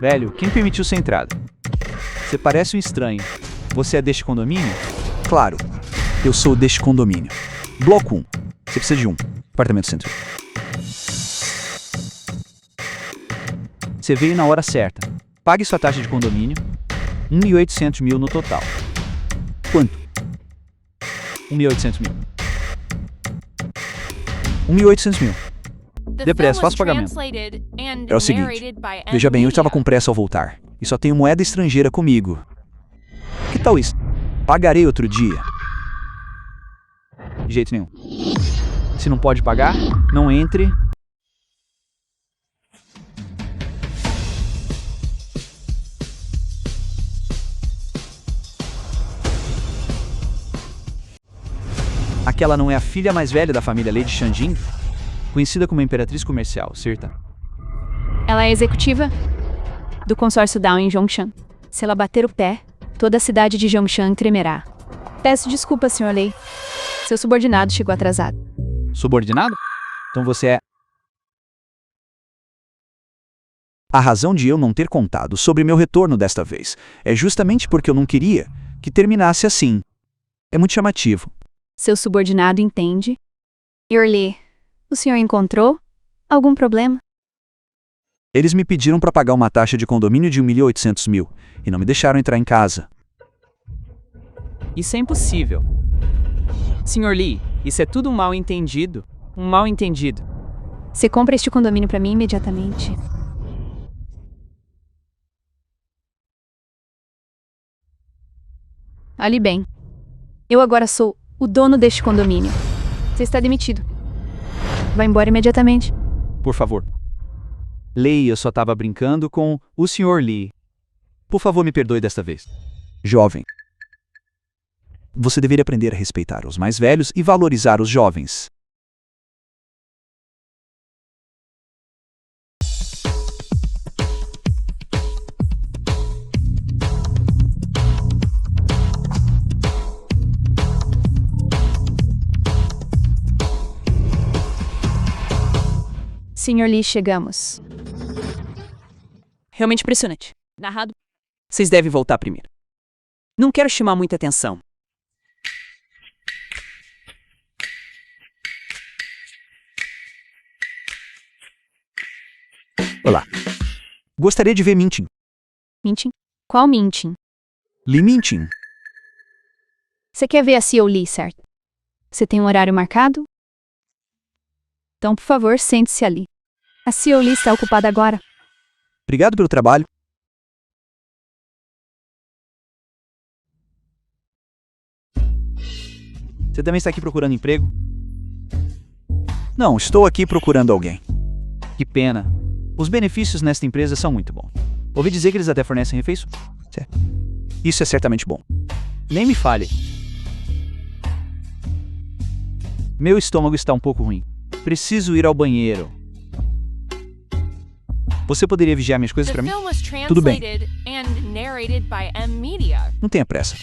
Velho, quem permitiu sua entrada? Você parece um estranho. Você é deste condomínio? Claro, eu sou deste condomínio. Bloco 1. Você precisa de um. Apartamento centro. Você veio na hora certa. Pague sua taxa de condomínio. 1.800 mil no total. Quanto? 1.800 mil. 1.800 mil. Depressa, faça o pagamento. É o seguinte, veja bem, eu estava com pressa ao voltar. E só tenho moeda estrangeira comigo. Que tal isso? Pagarei outro dia. De jeito nenhum. Se não pode pagar, não entre. Aquela não é a filha mais velha da família Lady Shanjin? Conhecida como Imperatriz Comercial, certa? Ela é executiva do consórcio Down em Zhongshan. Se ela bater o pé, toda a cidade de Zhongshan tremerá. Peço desculpas, Sr. Lei. Seu subordinado chegou atrasado. Subordinado? Então você é... A razão de eu não ter contado sobre meu retorno desta vez é justamente porque eu não queria que terminasse assim. É muito chamativo. Seu subordinado entende. Sr. Lee, o senhor encontrou algum problema? Eles me pediram para pagar uma taxa de condomínio de 1.800 mil e não me deixaram entrar em casa. Isso é impossível. Sr. Lee, isso é tudo um mal-entendido. Um mal-entendido. Você compra este condomínio para mim imediatamente. Olhe bem. Eu agora sou o dono deste condomínio. Você está demitido. Vá embora imediatamente. Por favor. Lei, eu só estava brincando com o Sr. Lee. Por favor, me perdoe desta vez. Jovem. Você deveria aprender a respeitar os mais velhos e valorizar os jovens. Sr. Lee, chegamos. Realmente impressionante. Narrado. Vocês devem voltar primeiro. Não quero chamar muita atenção. Olá. Gostaria de ver Mintin. Mintin? Qual Mintin? Lee Mintin. Você quer ver a CEO Lee, certo? Você tem um horário marcado? Então, por favor, sente-se ali. A CEO Lee está ocupada agora. Obrigado pelo trabalho. Você também está aqui procurando emprego? Não, estou aqui procurando alguém. Que pena. Os benefícios nesta empresa são muito bons. Ouvi dizer que eles até fornecem refeições. Isso é certamente bom. Nem me fale. Meu estômago está um pouco ruim. Preciso ir ao banheiro. Você poderia vigiar minhas coisas para mim? Tudo bem. Não tenha pressa.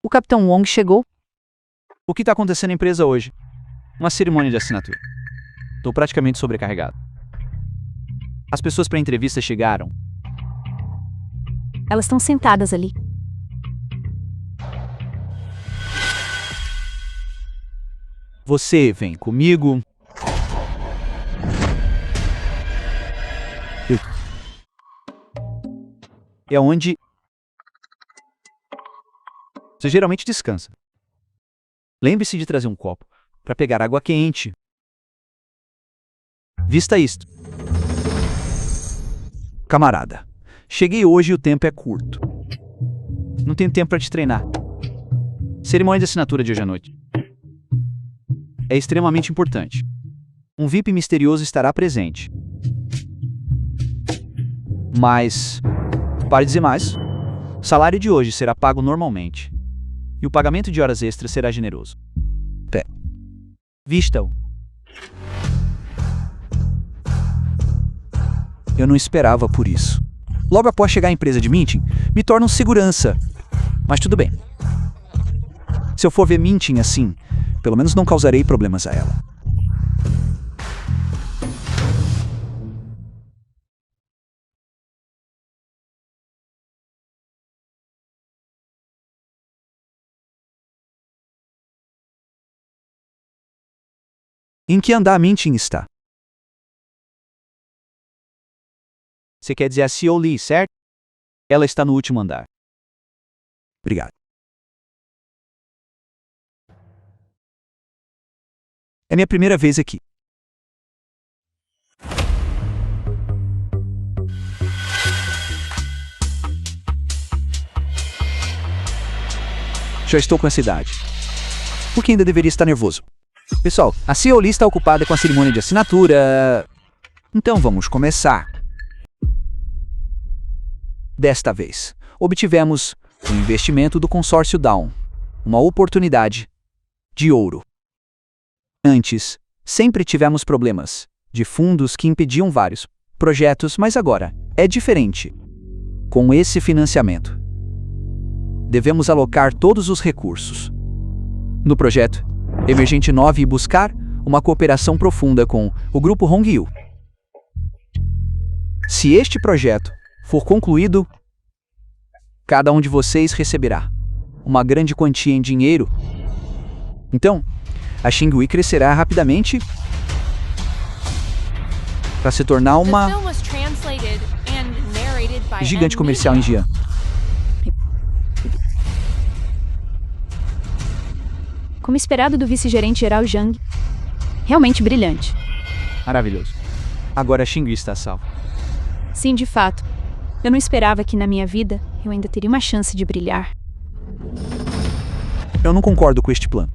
O Capitão Wong chegou. O que está acontecendo na empresa hoje? Uma cerimônia de assinatura. Estou praticamente sobrecarregado. As pessoas para a entrevista chegaram. Elas estão sentadas ali. Você vem comigo. É onde você geralmente descansa. Lembre-se de trazer um copo para pegar água quente. Vista isto. Camarada, cheguei hoje e o tempo é curto. Não tenho tempo para te treinar. Cerimônia de assinatura de hoje à noite. É extremamente importante. Um VIP misterioso estará presente. Mas, para dizer mais, o salário de hoje será pago normalmente. E o pagamento de horas extras será generoso. Vista-o. Eu não esperava por isso. Logo após chegar à empresa de Mintin, me tornam segurança. Mas tudo bem. Se eu for ver Mintin assim, pelo menos não causarei problemas a ela. Em que andar Minting está? Você quer dizer a CEO Lee, certo? Ela está no último andar. Obrigado. É minha primeira vez aqui. Já estou com essa idade. Por que ainda deveria estar nervoso? Pessoal, a CEO Lee está ocupada com a cerimônia de assinatura. Então vamos começar. Desta vez, obtivemos o investimento do consórcio Down, uma oportunidade de ouro. Antes, sempre tivemos problemas de fundos que impediam vários projetos, mas agora é diferente. Com esse financiamento, devemos alocar todos os recursos no projeto Emergente 9 e buscar uma cooperação profunda com o Grupo Hongyu. Se este projeto for concluído, cada um de vocês receberá uma grande quantia em dinheiro. Então, a Xinghui crescerá rapidamente para se tornar uma gigante comercial em Xi'an. Como esperado do vice-gerente-geral Zhang. Realmente brilhante. Maravilhoso. Agora a Xinghui está salva. Sim, de fato. Eu não esperava que na minha vida eu ainda teria uma chance de brilhar. Eu não concordo com este plano.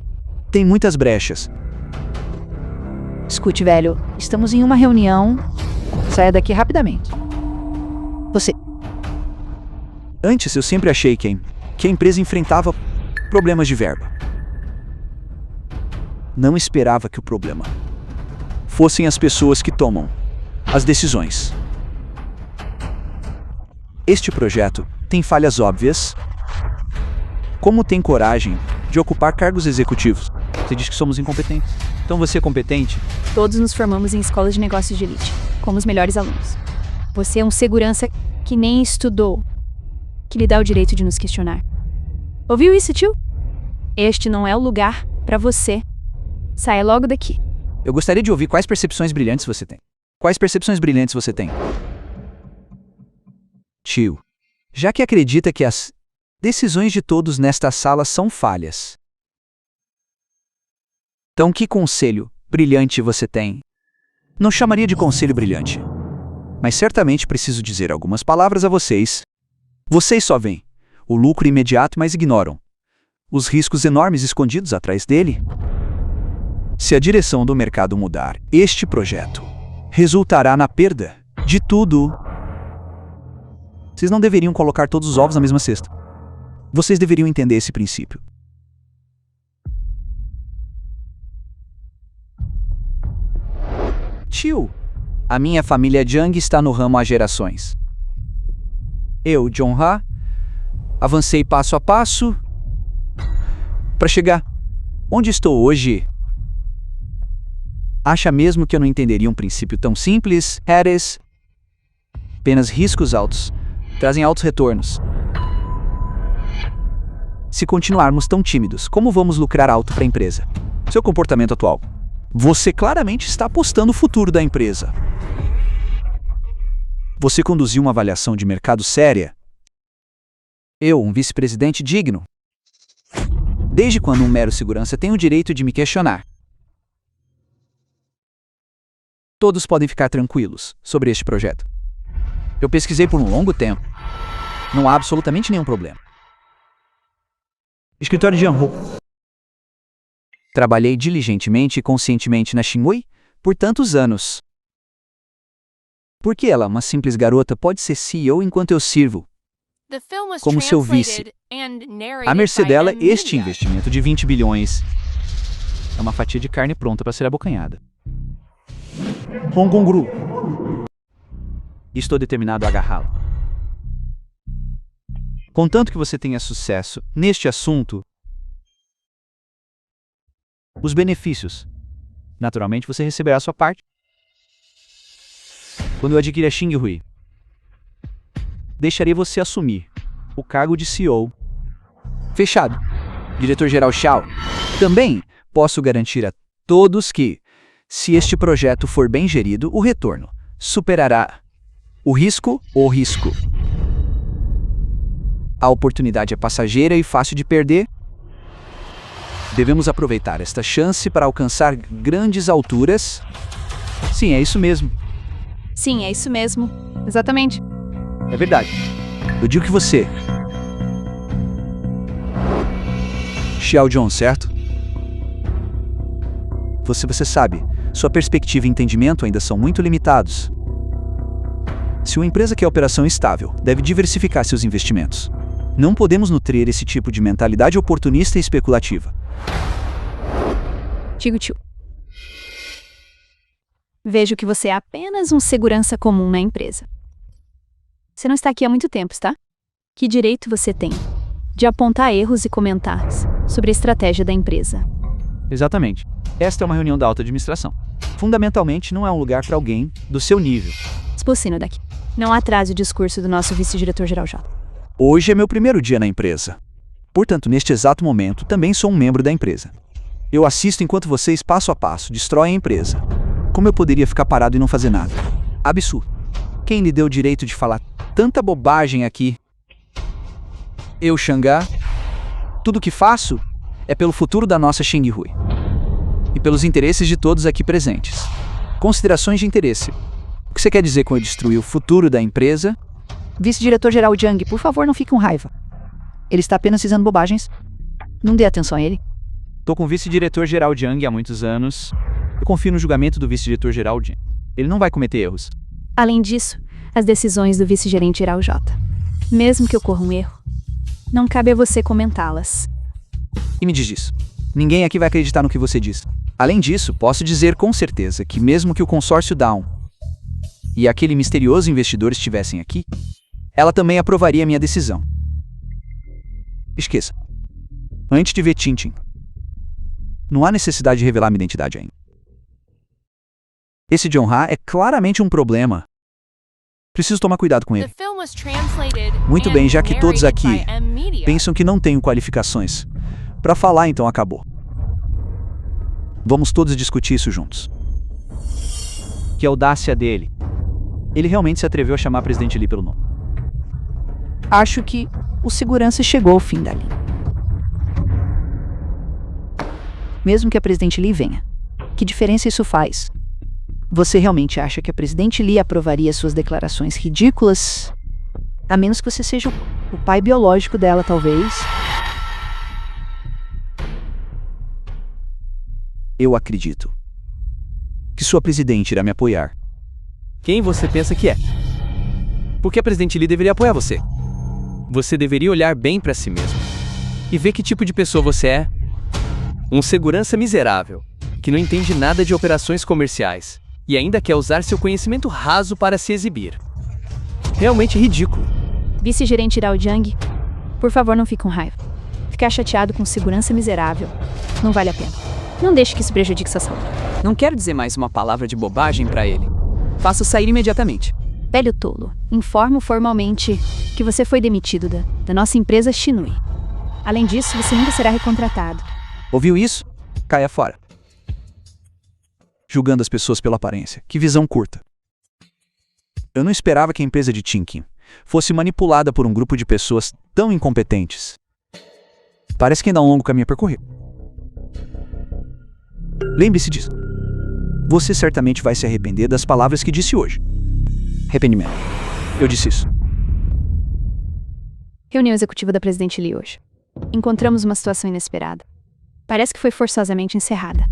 Tem muitas brechas. Escute, velho, estamos em uma reunião. Saia daqui rapidamente. Você... Antes eu sempre achei que a empresa enfrentava problemas de verba. Não esperava que o problema fossem as pessoas que tomam as decisões. Este projeto tem falhas óbvias. Como tem coragem de ocupar cargos executivos? Você diz que somos incompetentes. Então você é competente? Todos nos formamos em escolas de negócios de elite, como os melhores alunos. Você é um segurança que nem estudou, que lhe dá o direito de nos questionar. Ouviu isso, tio? Este não é o lugar para você. Saia logo daqui. Eu gostaria de ouvir quais percepções brilhantes você tem. Quais percepções brilhantes você tem? Tio, já que acredita que as decisões de todos nesta sala são falhas, então que conselho brilhante você tem? Não chamaria de conselho brilhante, mas certamente preciso dizer algumas palavras a vocês. Vocês só veem o lucro imediato, mas ignoram os riscos enormes escondidos atrás dele. Se a direção do mercado mudar, este projeto resultará na perda de tudo. Vocês não deveriam colocar todos os ovos na mesma cesta. Vocês deveriam entender esse princípio. Tio, a minha família Zhang está no ramo há gerações. Eu, John Ha, avancei passo a passo para chegar onde estou hoje. Acha mesmo que eu não entenderia um princípio tão simples, Harris? Apenas riscos altos trazem altos retornos. Se continuarmos tão tímidos, como vamos lucrar alto para a empresa? Seu comportamento atual. Você claramente está apostando o futuro da empresa. Você conduziu uma avaliação de mercado séria? Eu, um vice-presidente digno. Desde quando um mero segurança tem o direito de me questionar? Todos podem ficar tranquilos sobre este projeto. Eu pesquisei por um longo tempo. Não há absolutamente nenhum problema. Escritório de Anhu. Trabalhei diligentemente e conscientemente na Xinghui por tantos anos. Por que ela, uma simples garota, pode ser CEO enquanto eu sirvo como seu vice? À mercê dela, este investimento de 20 bilhões é uma fatia de carne pronta para ser abocanhada. Hong Kong Gru. Estou determinado a agarrá-lo. Contanto que você tenha sucesso neste assunto, os benefícios, naturalmente você receberá a sua parte. Quando eu adquirir a Xinghui, deixarei você assumir o cargo de CEO. Fechado. Diretor-geral Xiao. Também posso garantir a todos que, Se este projeto for bem gerido, o retorno superará o risco. A oportunidade é passageira e fácil de perder. Devemos aproveitar esta chance para alcançar grandes alturas. Sim, é isso mesmo. Sim, é isso mesmo. Exatamente. É verdade. Eu digo que você... Xiao John, certo? Você sabe, sua perspectiva e entendimento ainda são muito limitados. Se uma empresa quer operação estável, deve diversificar seus investimentos. Não podemos nutrir esse tipo de mentalidade oportunista e especulativa. Digo, tio. Vejo que você é apenas um segurança comum na empresa. Você não está aqui há muito tempo, está? Que direito você tem de apontar erros e comentários sobre a estratégia da empresa? Exatamente. Esta é uma reunião da alta administração. Fundamentalmente, não é um lugar para alguém do seu nível. Expulsino daqui. Não atrase o discurso do nosso vice-diretor-geral J. Hoje é meu primeiro dia na empresa. Portanto, neste exato momento, também sou um membro da empresa. Eu assisto enquanto vocês, passo a passo, destroem a empresa. Como eu poderia ficar parado e não fazer nada? Absurdo. Quem lhe deu o direito de falar tanta bobagem aqui? Eu, Xangá, tudo o que faço é pelo futuro da nossa Xingyhui. E pelos interesses de todos aqui presentes. Considerações de interesse. O que você quer dizer com eu destruir o futuro da empresa? Vice-diretor-geral Jiang, por favor, não fique com raiva. Ele está apenas dizendo bobagens. Não dê atenção a ele. Tô com o vice-diretor-geral Jiang há muitos anos. Eu confio no julgamento do vice-diretor-geral Jiang. Ele não vai cometer erros. Além disso, as decisões do vice-gerente-geral J. Mesmo que ocorra um erro, não cabe a você comentá-las. E me diz isso. Ninguém aqui vai acreditar no que você diz. Além disso, posso dizer com certeza que mesmo que o consórcio Down e aquele misterioso investidor estivessem aqui, ela também aprovaria minha decisão. Esqueça. Antes de ver Tintin, não há necessidade de revelar minha identidade ainda. Esse John Ha é claramente um problema. Preciso tomar cuidado com ele. Muito bem, já que todos aqui pensam que não tenho qualificações para falar, então acabou. Vamos todos discutir isso juntos. Que audácia dele. Ele realmente se atreveu a chamar a presidente Lee pelo nome. Acho que o segurança chegou ao fim da linha. Mesmo que a presidente Lee venha, que diferença isso faz? Você realmente acha que a presidente Lee aprovaria suas declarações ridículas? A menos que você seja o pai biológico dela, talvez. Eu acredito que sua presidente irá me apoiar. Quem você pensa que é? Por que a presidente Lee deveria apoiar você? Você deveria olhar bem para si mesmo e ver que tipo de pessoa você é. Um segurança miserável, que não entende nada de operações comerciais e ainda quer usar seu conhecimento raso para se exibir. Realmente ridículo. Vice-gerente Rao Jiang, por favor, não fique com raiva. Ficar chateado com segurança miserável não vale a pena. Não deixe que isso prejudique sua saúde. Não quero dizer mais uma palavra de bobagem para ele. Faça-o sair imediatamente. Velho tolo, informo formalmente que você foi demitido da nossa empresa Shinui. Além disso, você nunca será recontratado. Ouviu isso? Caia fora. Julgando as pessoas pela aparência. Que visão curta. Eu não esperava que a empresa de Tinkin fosse manipulada por um grupo de pessoas tão incompetentes. Parece que ainda há um longo caminho a percorrer. Lembre-se disso. Você certamente vai se arrepender das palavras que disse hoje. Arrependimento. Eu disse isso. Reunião executiva da presidente Lee hoje. Encontramos uma situação inesperada. Parece que foi forçosamente encerrada.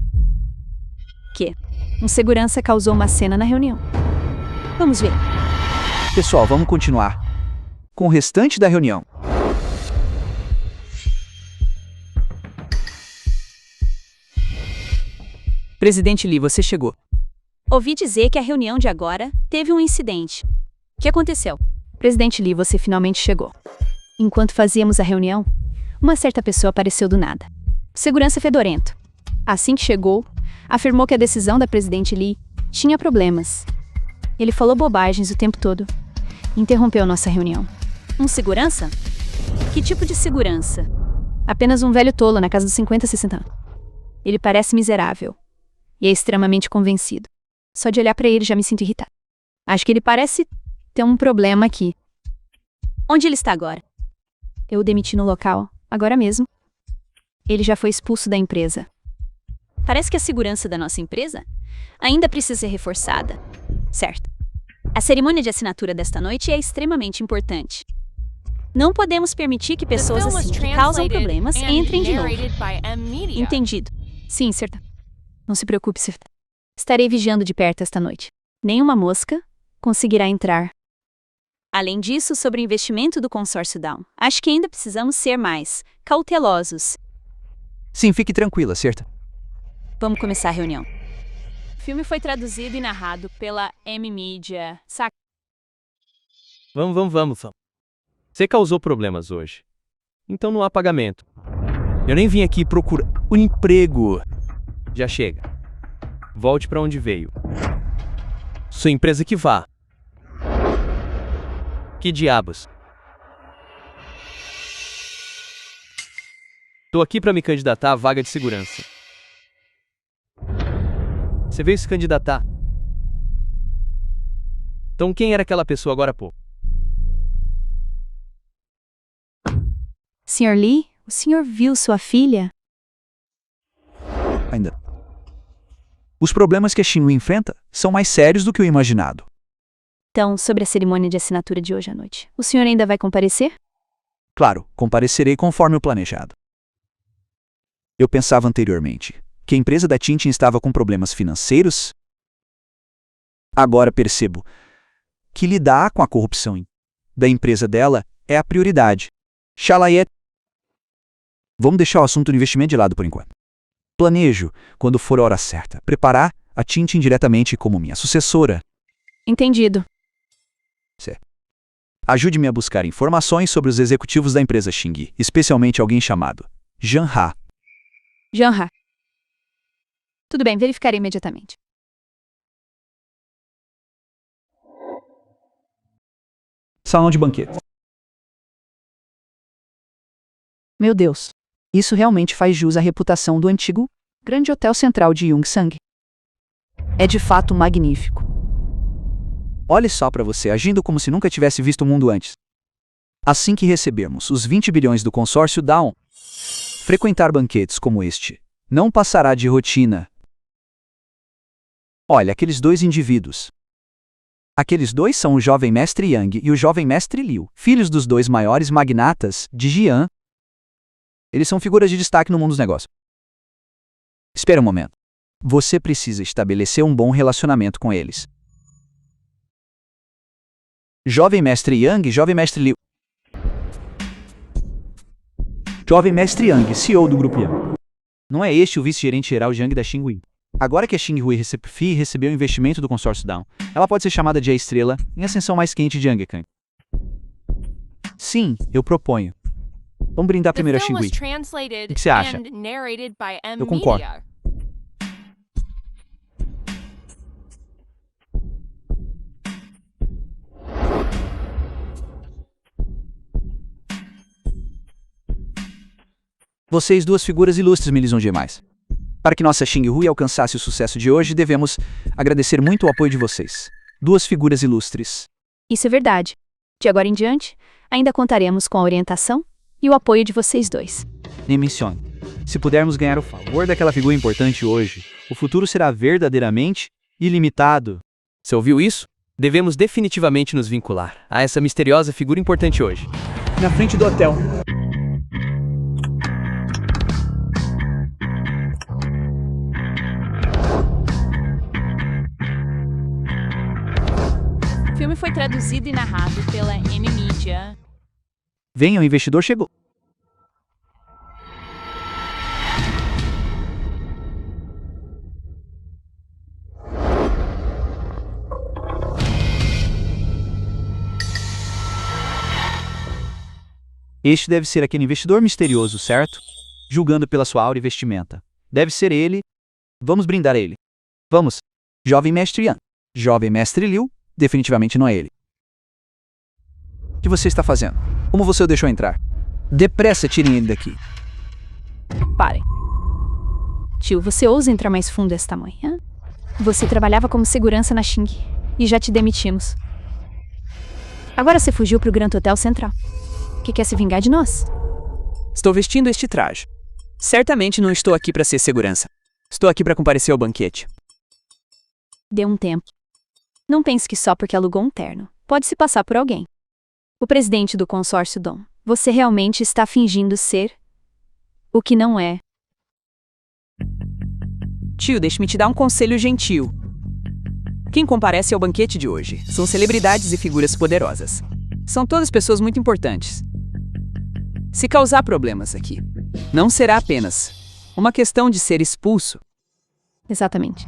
Um segurança causou uma cena na reunião. Vamos ver. Pessoal, vamos continuar com o restante da reunião. Presidente Lee, você chegou. Ouvi dizer que a reunião de agora teve um incidente. O que aconteceu? Presidente Lee, você finalmente chegou. Enquanto fazíamos a reunião, uma certa pessoa apareceu do nada. Segurança fedorento. Assim que chegou, afirmou que a decisão da presidente Lee tinha problemas. Ele falou bobagens o tempo todo. Interrompeu nossa reunião. Um segurança? Que tipo de segurança? Apenas um velho tolo na casa dos 50, 60 anos. Ele parece miserável. e é extremamente convencido. Só de olhar pra ele já me sinto irritada. Acho que ele parece ter um problema aqui. Onde ele está agora? Eu o demiti no local, agora mesmo. Ele já foi expulso da empresa. Parece que a segurança da nossa empresa ainda precisa ser reforçada. Certo. A cerimônia de assinatura desta noite é extremamente importante. Não podemos permitir que pessoas assim, que causam problemas, entrem de novo. Entendido. Sim, certo. Não se preocupe, certo. Estarei vigiando de perto esta noite. Nenhuma mosca conseguirá entrar. Além disso, sobre o investimento do consórcio Down, acho que ainda precisamos ser mais cautelosos. Sim, fique tranquila, certo? Vamos começar a reunião. O filme foi traduzido e narrado pela M-Media. Saca? Vamos. Você causou problemas hoje. Então não há pagamento. Eu nem vim aqui procurar um emprego. Já chega. Volte pra onde veio. Sua empresa que vá. Que diabos? Tô aqui pra me candidatar à vaga de segurança. Você veio se candidatar. Então quem era aquela pessoa agora há pouco? Sr. Lee, o senhor viu sua filha? Ainda. Os problemas que a Xinyu enfrenta são mais sérios do que o imaginado. Então, sobre a cerimônia de assinatura de hoje à noite, o senhor ainda vai comparecer? Claro, comparecerei conforme o planejado. Eu pensava anteriormente que a empresa da Tintin estava com problemas financeiros. Agora percebo que lidar com a corrupção da empresa dela é a prioridade. Xalaiet. Vamos deixar o assunto do investimento de lado por enquanto. Planejo, quando for a hora certa, preparar a Tintin diretamente como minha sucessora. Entendido. Ajude-me a buscar informações sobre os executivos da empresa Xingyi, especialmente alguém chamado Zhang Ha. Janha. Tudo bem, verificarei imediatamente. Salão de banquete. Meu Deus. Isso realmente faz jus à reputação do antigo Grande Hotel Central de Yongsan. É de fato magnífico. Olhe só para você, agindo como se nunca tivesse visto o mundo antes. Assim que recebermos os 20 bilhões do consórcio Down, frequentar banquetes como este não passará de rotina. Olha, aqueles dois indivíduos. Aqueles dois são o jovem mestre Yang e o jovem mestre Liu, filhos dos dois maiores magnatas de Jian. Eles são figuras de destaque no mundo dos negócios. Espera um momento. Você precisa estabelecer um bom relacionamento com eles. Jovem mestre Yang e jovem mestre Liu. Jovem mestre Yang, CEO do Grupo Yang. Não é este o vice-gerente geral Jiang da Xinhui? Agora que a Xinhui recebeu o investimento do consórcio Down, ela pode ser chamada de a estrela em ascensão mais quente de Yangkang. Sim, eu proponho. Vamos brindar primeiro a Xinhui. O que você acha? Eu concordo. Vocês duas figuras ilustres me lisonjeiam mais. Para que nossa Xinhui alcançasse o sucesso de hoje, devemos agradecer muito o apoio de vocês. Duas figuras ilustres. Isso é verdade. De agora em diante, ainda contaremos com a orientação e o apoio de vocês dois. Nem mencione. Se pudermos ganhar o favor daquela figura importante hoje, o futuro será verdadeiramente ilimitado. Você ouviu isso? Devemos definitivamente nos vincular a essa misteriosa figura importante hoje. Na frente do hotel. O filme foi traduzido e narrado pela M-Media. Venha, o investidor chegou. Este deve ser aquele investidor misterioso, certo? Julgando pela sua aura e vestimenta. Deve ser ele. Vamos brindar a ele. Vamos. Jovem mestre Yan. Jovem mestre Liu. Definitivamente não é ele. O que você está fazendo? Como você o deixou entrar? Depressa, tirem ele daqui. Parem. Tio, você ousa entrar mais fundo esta manhã? Você trabalhava como segurança na Xing e já te demitimos. Agora você fugiu pro Grand Hotel Central. Que quer se vingar de nós? Estou vestindo este traje. Certamente não estou aqui para ser segurança. Estou aqui para comparecer ao banquete. Dê um tempo. Não pense que só porque alugou um terno pode se passar por alguém. O presidente do consórcio Dom, você realmente está fingindo ser o que não é. Tio, deixe-me te dar um conselho gentil. Quem comparece ao banquete de hoje são celebridades e figuras poderosas. São todas pessoas muito importantes. Se causar problemas aqui, não será apenas uma questão de ser expulso. Exatamente.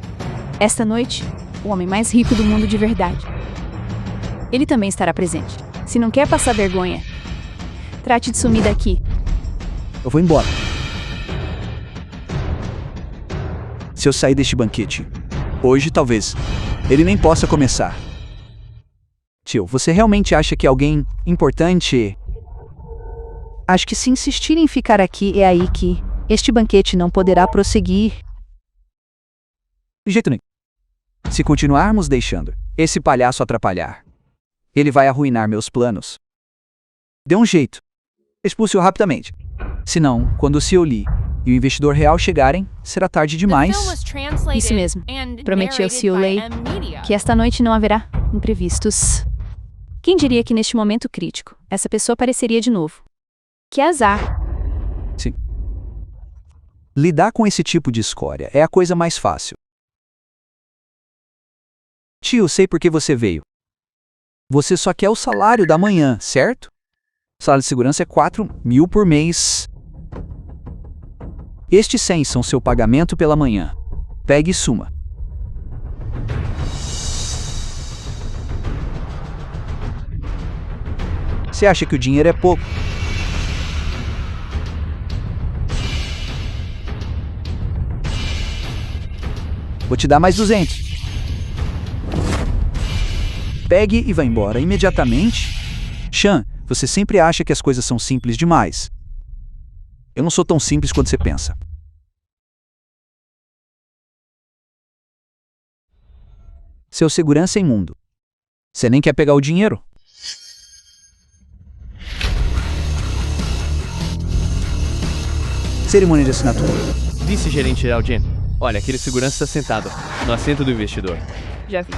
Esta noite, o homem mais rico do mundo de verdade. Ele também estará presente. Se não quer passar vergonha, trate de sumir daqui. Eu vou embora. Se eu sair deste banquete, hoje talvez, ele nem possa começar. Tio, você realmente acha que alguém importante... Acho que se insistir em ficar aqui é aí que este banquete não poderá prosseguir. De jeito nenhum. Se continuarmos deixando esse palhaço atrapalhar, ele vai arruinar meus planos. Dê um jeito. Expulse-o rapidamente. Senão, quando o Sr. Lee e o investidor real chegarem, será tarde demais. Isso mesmo. Prometi ao Sr. Lee que esta noite não haverá imprevistos. Quem diria que neste momento crítico, essa pessoa apareceria de novo? Que azar. Sim. Lidar com esse tipo de escória é a coisa mais fácil. Tio, sei por que você veio. Você só quer o salário da manhã, certo? O salário de segurança é 4.000 por mês. Estes 100 são seu pagamento pela manhã. Pegue e suma. Você acha que o dinheiro é pouco? Vou te dar mais 200. Pegue e vá embora imediatamente. Sean, você sempre acha que as coisas são simples demais. Eu não sou tão simples quanto você pensa. Seu segurança é imundo. Você nem quer pegar o dinheiro? Cerimônia de assinatura. Vice-gerente geral Jen. Olha, aquele segurança está sentado no assento do investidor. Já vi.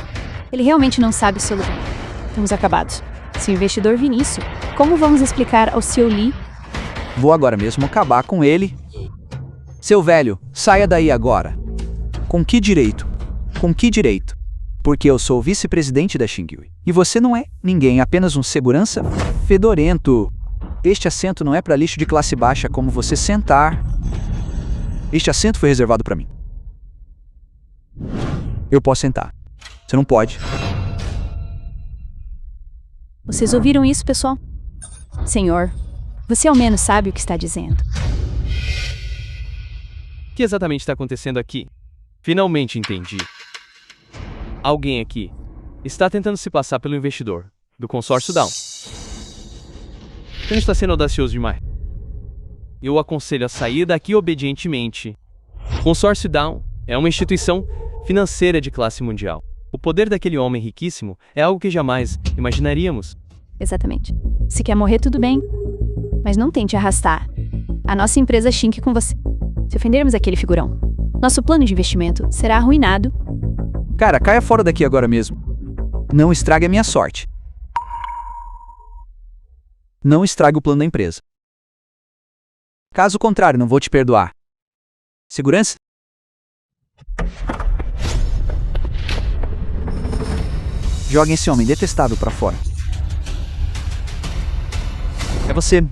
Ele realmente não sabe o seu lugar. Estamos acabados. Se o investidor vir nisso, como vamos explicar ao Sr. Lee? Vou agora mesmo acabar com ele. Seu velho, saia daí agora. Com que direito? Com que direito? Porque eu sou o vice-presidente da Xingyue. E você não é ninguém, apenas um segurança fedorento. Este assento não é para lixo de classe baixa como você sentar. Este assento foi reservado para mim. Eu posso sentar. Você não pode. Vocês ouviram isso, pessoal? Senhor, você ao menos sabe o que está dizendo. O que exatamente está acontecendo aqui? Finalmente entendi. Alguém aqui está tentando se passar pelo investidor do consórcio Down. Ele está sendo audacioso demais. Eu o aconselho a sair daqui obedientemente. O consórcio Down é uma instituição financeira de classe mundial. O poder daquele homem riquíssimo é algo que jamais imaginaríamos. Exatamente. Se quer morrer, tudo bem. Mas não tente arrastar a nossa empresa Xing com você. Se ofendermos aquele figurão, nosso plano de investimento será arruinado. Cara, caia fora daqui agora mesmo. Não estrague a minha sorte. Não estrague o plano da empresa. Caso contrário, não vou te perdoar. Segurança? Joguem esse homem detestável pra fora. É você.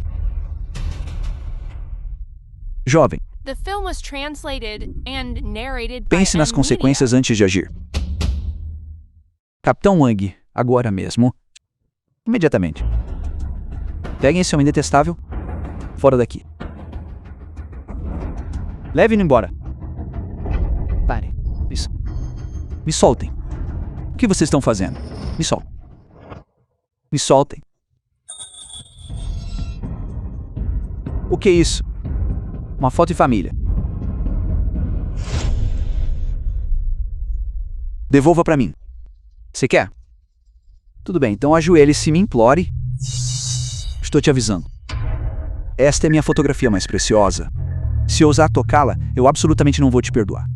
Jovem, pense nas consequências antes de agir. Capitão Wang, agora mesmo. Imediatamente. Peguem esse homem detestável. Fora daqui. Leve-o embora. Pare. Isso. Me soltem. O que vocês estão fazendo? Me soltem. Me soltem. O que é isso? Uma foto de família. Devolva pra mim. Você quer? Tudo bem, então ajoelhe-se e me implore. Estou te avisando. Esta é minha fotografia mais preciosa. Se ousar tocá-la, eu absolutamente não vou te perdoar.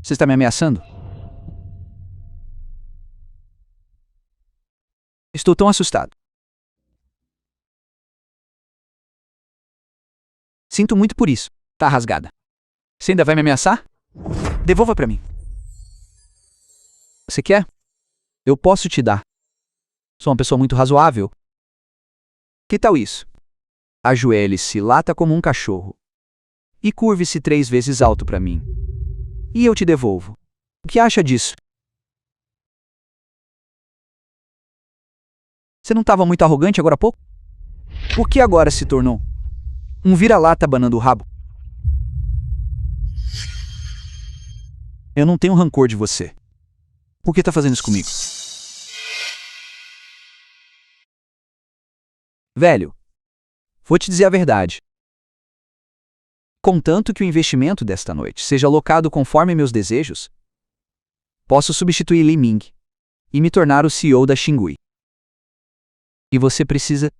Você está me ameaçando? Estou tão assustado. Sinto muito por isso. Tá rasgada. Você ainda vai me ameaçar? Devolva pra mim. Você quer? Eu posso te dar. Sou uma pessoa muito razoável. Que tal isso? Ajoelhe-se, lata como um cachorro. E curve-se 3 vezes alto pra mim. E eu te devolvo. O que acha disso? Você não estava muito arrogante agora há pouco? Por que agora se tornou um vira-lata abanando o rabo? Eu não tenho rancor de você. Por que tá fazendo isso comigo? Velho, vou te dizer a verdade. Contanto que o investimento desta noite seja alocado conforme meus desejos, posso substituir Li Ming e me tornar o CEO da Xingui. E você precisa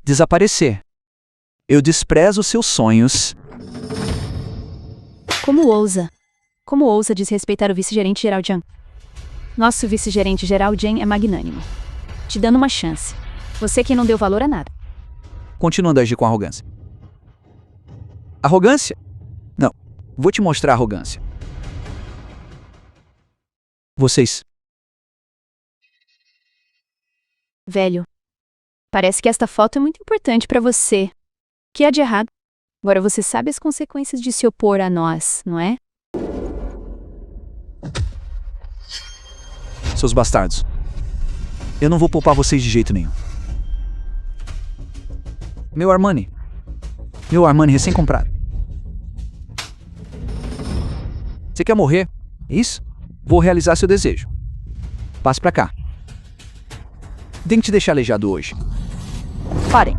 desaparecer. Eu desprezo seus sonhos. Como ousa? Como ousa desrespeitar o vice-gerente geral Jiang? Nosso vice-gerente geral Jiang é magnânimo, te dando uma chance. Você que não deu valor a nada. Continuando a agir com arrogância. Arrogância? Não. Vou te mostrar arrogância. Vocês. Velho, parece que esta foto é muito importante pra você. O que há de errado? Agora você sabe as consequências de se opor a nós, não é? Seus bastardos. Eu não vou poupar vocês de jeito nenhum. Meu Armani recém-comprado. Você quer morrer? Isso? Vou realizar seu desejo. Passe pra cá. Tenho que te deixar aleijado hoje. Parem.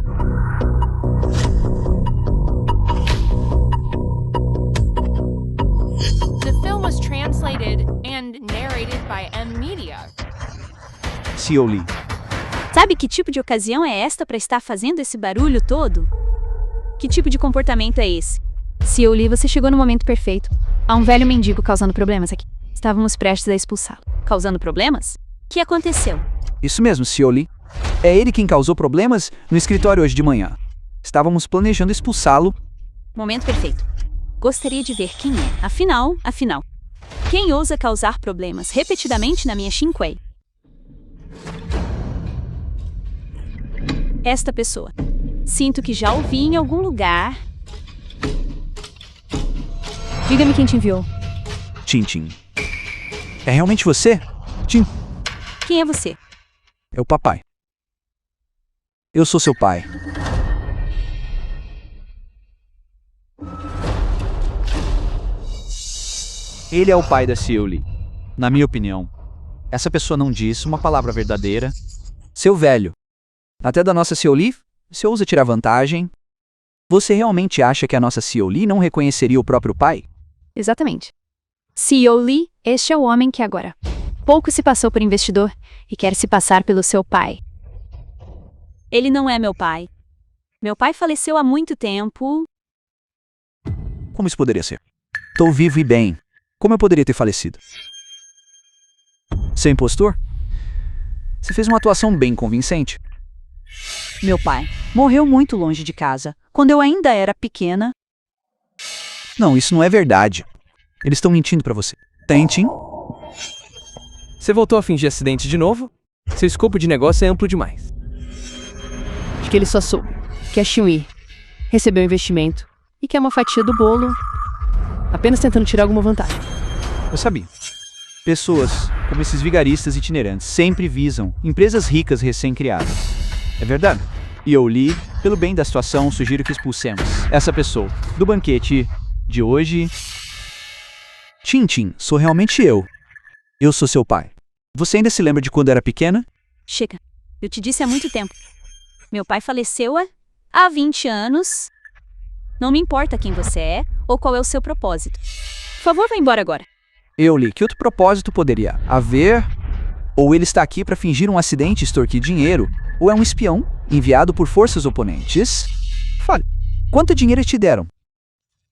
The film was translated and narrated by M Media. CEO Lee. Sabe que tipo de ocasião é esta para estar fazendo esse barulho todo? Que tipo de comportamento é esse? CEO Lee, você chegou no momento perfeito. Há um velho mendigo causando problemas aqui. Estávamos prestes a expulsá-lo. Causando problemas? O que aconteceu? Isso mesmo, CEO Lee. É ele quem causou problemas no escritório hoje de manhã. Estávamos planejando expulsá-lo. Momento perfeito. Gostaria de ver quem é. Afinal, quem ousa causar problemas repetidamente na minha Xingui? Esta pessoa. Sinto que já ouvi em algum lugar. Diga-me quem te enviou. Tintin. É realmente você? Tin. Quem é você? É o papai. Eu sou seu pai. Ele é o pai da CEO Lee. Na minha opinião, essa pessoa não disse uma palavra verdadeira. Seu velho. Até da nossa CEO Lee, você ousa tirar vantagem. Você realmente acha que a nossa CEO Lee não reconheceria o próprio pai? Exatamente. CEO Lee, este é o homem que agora pouco se passou por investidor e quer se passar pelo seu pai. Ele não é meu pai. Meu pai faleceu há muito tempo. Como isso poderia ser? Estou vivo e bem. Como eu poderia ter falecido? Seu impostor? Você fez uma atuação bem convincente. Meu pai morreu muito longe de casa, quando eu ainda era pequena. Não, isso não é verdade. Eles estão mentindo pra você. Tentem. Você voltou a fingir acidente de novo? Seu escopo de negócio é amplo demais. Acho que ele só soube que a Xingui recebeu investimento e quer uma fatia do bolo, apenas tentando tirar alguma vantagem. Eu sabia. Pessoas como esses vigaristas itinerantes sempre visam empresas ricas recém-criadas. É verdade. E eu li, pelo bem da situação, sugiro que expulsemos essa pessoa do banquete de hoje. Tintin, sou realmente eu. Eu sou seu pai. Você ainda se lembra de quando era pequena? Chega. Eu te disse há muito tempo. Meu pai faleceu há 20 anos. Não me importa quem você é ou qual é o seu propósito. Por favor, vá embora agora. Eu li que outro propósito poderia haver? Ou ele está aqui para fingir um acidente e extorquir dinheiro, ou é um espião enviado por forças oponentes? Fale, quanto dinheiro te deram?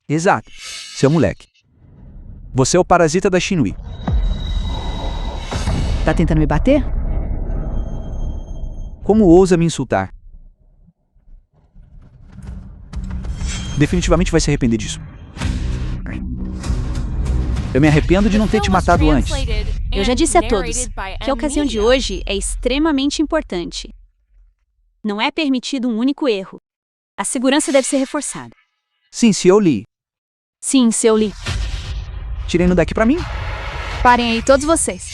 Exato, seu moleque. Você é o parasita da Xinhui. Tá tentando me bater? Como ousa me insultar? Definitivamente vai se arrepender disso. Eu me arrependo de não ter te matado antes. Eu já disse a todos que a ocasião de hoje é extremamente importante. Não é permitido um único erro. A segurança deve ser reforçada. Sim, se eu li. Sim, seu Lee. Tirei no deck pra mim. Parem aí, todos vocês.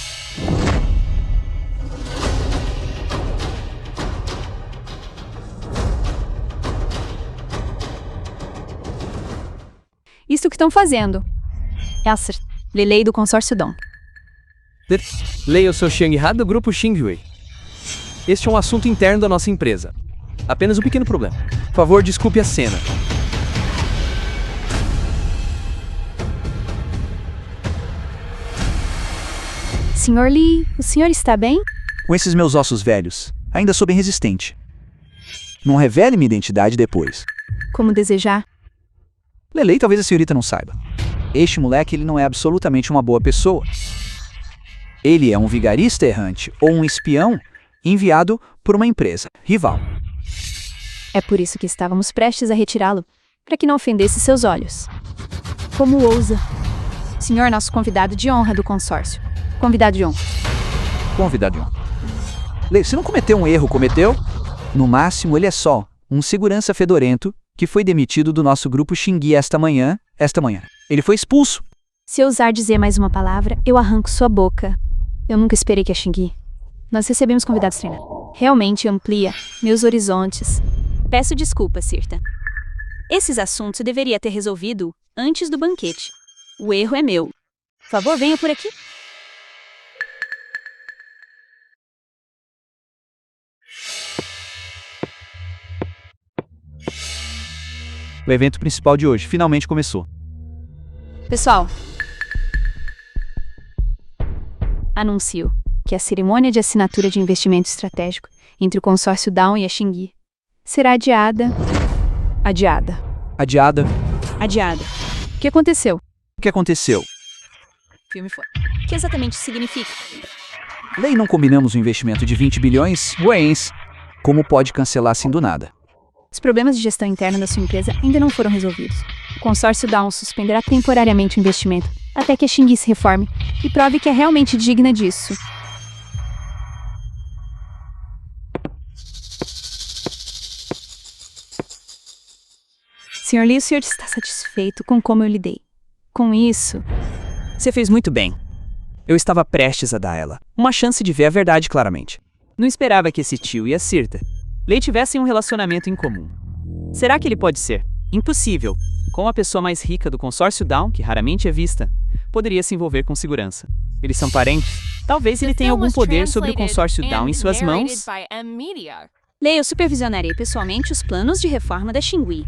Isso que estão fazendo. Elser, Lelei do consórcio Dong. Leia o seu Xiangha do grupo Xinhui. Este é um assunto interno da nossa empresa. Apenas um pequeno problema. Por favor, desculpe a cena. Senhor Lee, o senhor está bem? Com esses meus ossos velhos, ainda sou bem resistente. Não revele minha identidade depois. Como desejar. Lelei, talvez a senhorita não saiba. Este moleque, ele não é absolutamente uma boa pessoa. Ele é um vigarista errante ou um espião enviado por uma empresa rival. É por isso que estávamos prestes a retirá-lo, para que não ofendesse seus olhos. Como ousa? Senhor, nosso convidado de honra do consórcio. Convidado de honra. Convidado de honra. Lei, você não cometeu um erro, cometeu? No máximo, ele é só um segurança fedorento que foi demitido do nosso grupo Xingui esta manhã. Ele foi expulso. Se ousar dizer mais uma palavra, eu arranco sua boca. Eu nunca esperei que a Xingui. Nós recebemos convidados treinados. Realmente amplia meus horizontes. Peço desculpas, Sirta. Esses assuntos eu deveria ter resolvido antes do banquete. O erro é meu. Por favor, venha por aqui. O evento principal de hoje finalmente começou. Pessoal, anuncio que a cerimônia de assinatura de investimento estratégico entre o consórcio Down e a Xingui será adiada. Adiada. O que aconteceu? O que aconteceu? Filme foi. O que exatamente isso significa? Lei, não combinamos um investimento de 20 bilhões yuans. Como pode cancelar assim do nada? Os problemas de gestão interna da sua empresa ainda não foram resolvidos. O consórcio Down suspenderá temporariamente o investimento até que a Xingui se reforme e prove que é realmente digna disso. Senhor Lee, o senhor está satisfeito com como eu lidei com isso? Você fez muito bem. Eu estava prestes a dar a ela uma chance de ver a verdade claramente. Não esperava que esse tio e a Sirta Lei tivessem um relacionamento em comum. Será que ele pode ser impossível com a pessoa mais rica do consórcio Down, que raramente é vista, poderia se envolver com segurança? Eles são parentes? Talvez ele tenha algum poder sobre o consórcio Down em suas mãos? Lei, eu supervisionarei pessoalmente os planos de reforma da Xingui.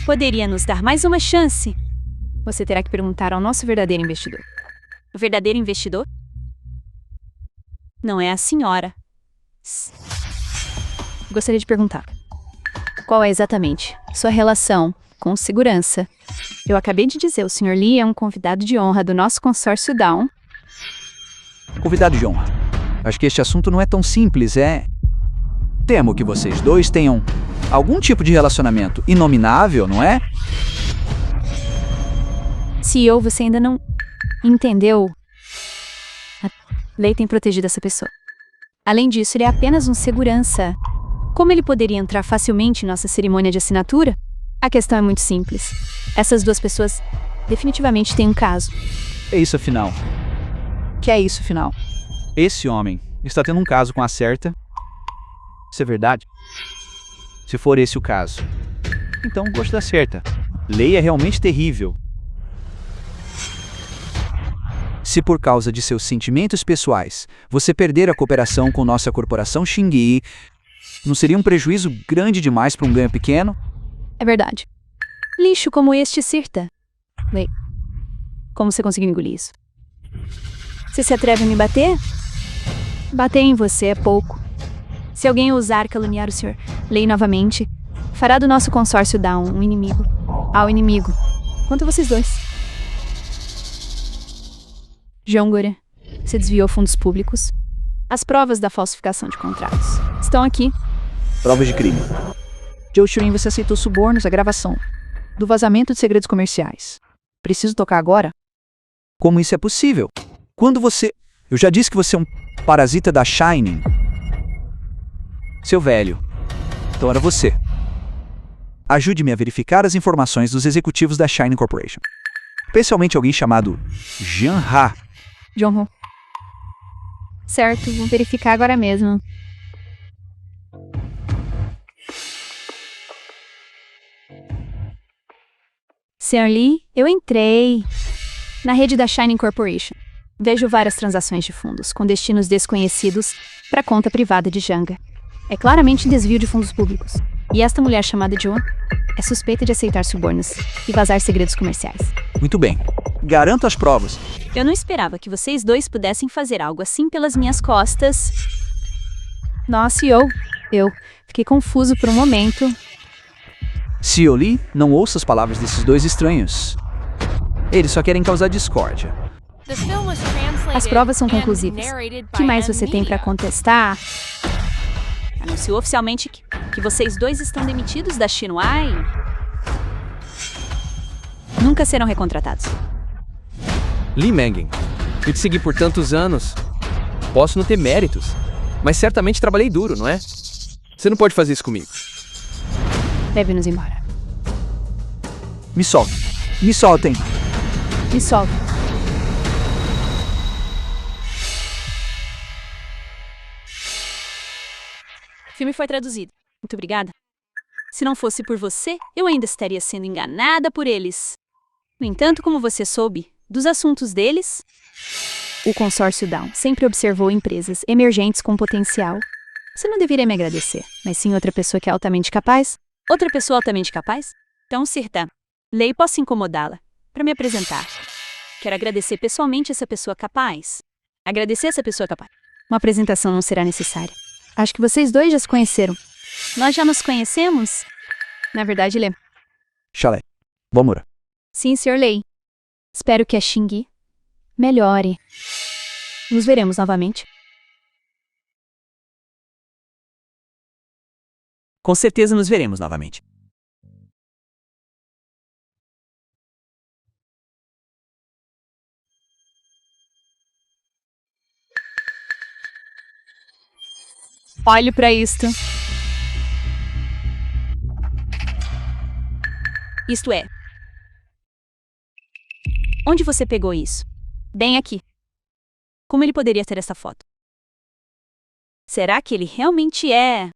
Poderia nos dar mais uma chance? Você terá que perguntar ao nosso verdadeiro investidor. O verdadeiro investidor? Não é a senhora. Gostaria de perguntar. Qual é exatamente sua relação com segurança? Eu acabei de dizer, o Sr. Lee é um convidado de honra do nosso consórcio Down. Convidado de honra. Acho que este assunto não é tão simples, Temo que vocês dois tenham algum tipo de relacionamento inominável, não é? CEO, você ainda não entendeu? A lei tem protegido essa pessoa. Além disso, ele é apenas um segurança. Como ele poderia entrar facilmente em nossa cerimônia de assinatura? A questão é muito simples. Essas duas pessoas definitivamente têm um caso. É isso afinal. Que é isso, final? Esse homem está tendo um caso com a Certa. Isso é verdade? Se for esse o caso, então gosto da Certa. Lei é realmente terrível. Se por causa de seus sentimentos pessoais você perder a cooperação com nossa corporação Xingui, não seria um prejuízo grande demais para um ganho pequeno? É verdade. Lixo como este, Sirta. Lei, como você conseguiu engolir isso? Você se atreve a me bater? Bater em você é pouco. Se alguém ousar caluniar o Sr. Lei novamente, fará do nosso consórcio Down um inimigo. Ao inimigo. Quanto a vocês dois. João Gura, você desviou fundos públicos. As provas da falsificação de contratos estão aqui. Provas de crime. Joe Shurin, você aceitou subornos à gravação do vazamento de segredos comerciais. Preciso tocar agora? Como isso é possível? Quando você... Eu já disse que você é um parasita da Shining. Seu velho. Então era você. Ajude-me a verificar as informações dos executivos da Shining Corporation. Especialmente alguém chamado Jean Ha. John Ho. Certo, vou verificar agora mesmo. Sr. Lee, eu entrei na rede da Shining Corporation. Vejo várias transações de fundos com destinos desconhecidos para conta privada de Janga. É claramente desvio de fundos públicos. E esta mulher chamada Joan é suspeita de aceitar subornos e vazar segredos comerciais. Muito bem. Garanto as provas. Eu não esperava que vocês dois pudessem fazer algo assim pelas minhas costas. Nossa, eu fiquei confuso por um momento. Sr. Lee, não ouça as palavras desses dois estranhos. Eles só querem causar discórdia. The film was translated As provas são and conclusivas. narrated O que by mais você tem M-Media. pra contestar? Anunciou oficialmente que vocês dois estão demitidos da Xinhuai. Nunca serão recontratados. Lee Mangan, eu te segui por tantos anos. Posso não ter méritos, mas certamente trabalhei duro, não é? Você não pode fazer isso comigo. Leve-nos embora. Me soltem. Me soltem. Me solta. O filme foi traduzido. Muito obrigada. Se não fosse por você, eu ainda estaria sendo enganada por eles. No entanto, como você soube dos assuntos deles, O consórcio Down sempre observou empresas emergentes com potencial. você não deveria me agradecer. Mas sim outra pessoa que é altamente capaz. Outra pessoa altamente capaz? Então, Sirta, Lei, posso incomodá-la para me apresentar. Quero agradecer pessoalmente essa pessoa capaz. Agradecer essa pessoa capaz. Uma apresentação não será necessária. Acho que vocês dois já se conheceram. Nós já nos conhecemos? Na verdade, Lê. Chalé. Vamos. Sim, Sr. Lei. Espero que a Xingyi melhore. Nos veremos novamente. Com certeza nos veremos novamente. Olhe pra isto. Isto é. Onde você pegou isso? Bem aqui. Como ele poderia ter essa foto? Será que ele realmente é?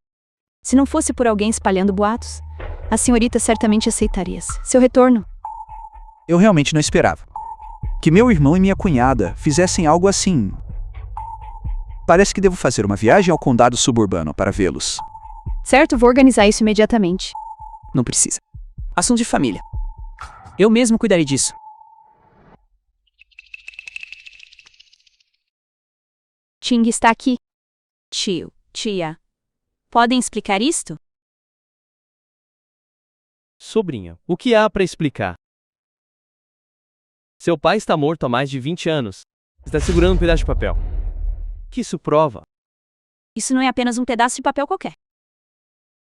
Se não fosse por alguém espalhando boatos, a senhorita certamente aceitaria seu retorno. Eu realmente não esperava. Que meu irmão e minha cunhada fizessem algo assim. Parece que devo fazer uma viagem ao condado suburbano para vê-los. Certo, vou organizar isso imediatamente. Não precisa. Assunto de família. Eu mesmo cuidarei disso. Ting está aqui. Tio, tia. Podem explicar isto? Sobrinha, o que há para explicar? Seu pai está morto há mais de 20 anos. Está segurando um pedaço de papel. O que isso prova? Isso não é apenas um pedaço de papel qualquer.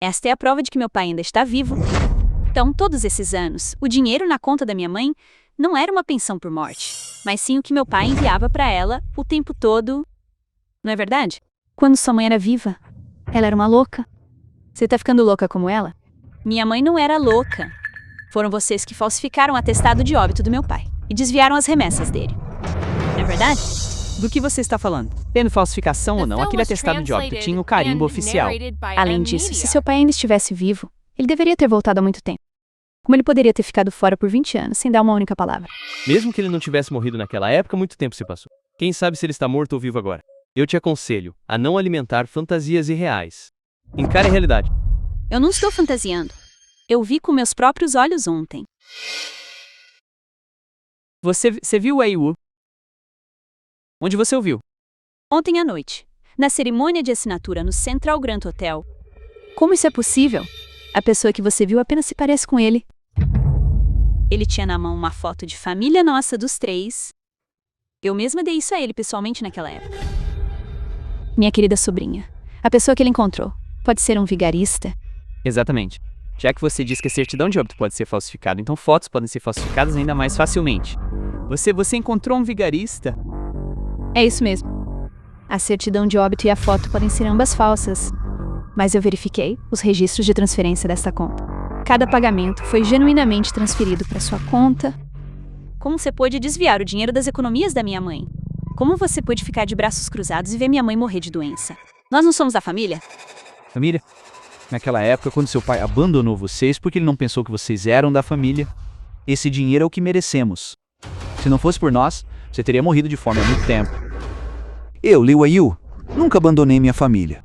Esta é a prova de que meu pai ainda está vivo. Então, todos esses anos, o dinheiro na conta da minha mãe não era uma pensão por morte, mas sim o que meu pai enviava para ela o tempo todo. Não é verdade? Quando sua mãe era viva, ela era uma louca. Você tá ficando louca como ela? Minha mãe não era louca. Foram vocês que falsificaram o atestado de óbito do meu pai e desviaram as remessas dele. Não é verdade? Do que você está falando? Tendo falsificação ou The não, film aquele was atestado de óbito translated tinha o carimbo and oficial. narrated by Além disso, se M-Media. seu pai ainda estivesse vivo, ele deveria ter voltado há muito tempo. Como ele poderia ter ficado fora por 20 anos sem dar uma única palavra? Mesmo que ele não tivesse morrido naquela época, muito tempo se passou. Quem sabe se ele está morto ou vivo agora? Eu te aconselho a não alimentar fantasias irreais. Encare a realidade. Eu não estou fantasiando. Eu vi com meus próprios olhos ontem. Você viu o Wei Wu? Onde você ouviu? Ontem à noite, na cerimônia de assinatura no Central Grand Hotel. Como isso é possível? A pessoa que você viu apenas se parece com ele. Ele tinha na mão uma foto de família nossa dos 3. Eu mesma dei isso a ele pessoalmente naquela época. Minha querida sobrinha, a pessoa que ele encontrou pode ser um vigarista? Exatamente. Já que você diz que a certidão de óbito pode ser falsificada, então fotos podem ser falsificadas ainda mais facilmente. Você encontrou um vigarista? É isso mesmo. A certidão de óbito e a foto podem ser ambas falsas. Mas eu verifiquei os registros de transferência desta conta. Cada pagamento foi genuinamente transferido para sua conta. Como você pôde desviar o dinheiro das economias da minha mãe? Como você pôde ficar de braços cruzados e ver minha mãe morrer de doença? Nós não somos da família? Família? Naquela época, quando seu pai abandonou vocês porque ele não pensou que vocês eram da família, esse dinheiro é o que merecemos. Se não fosse por nós, você teria morrido de fome há muito tempo. Eu, Lee Wei-yu, nunca abandonei minha família.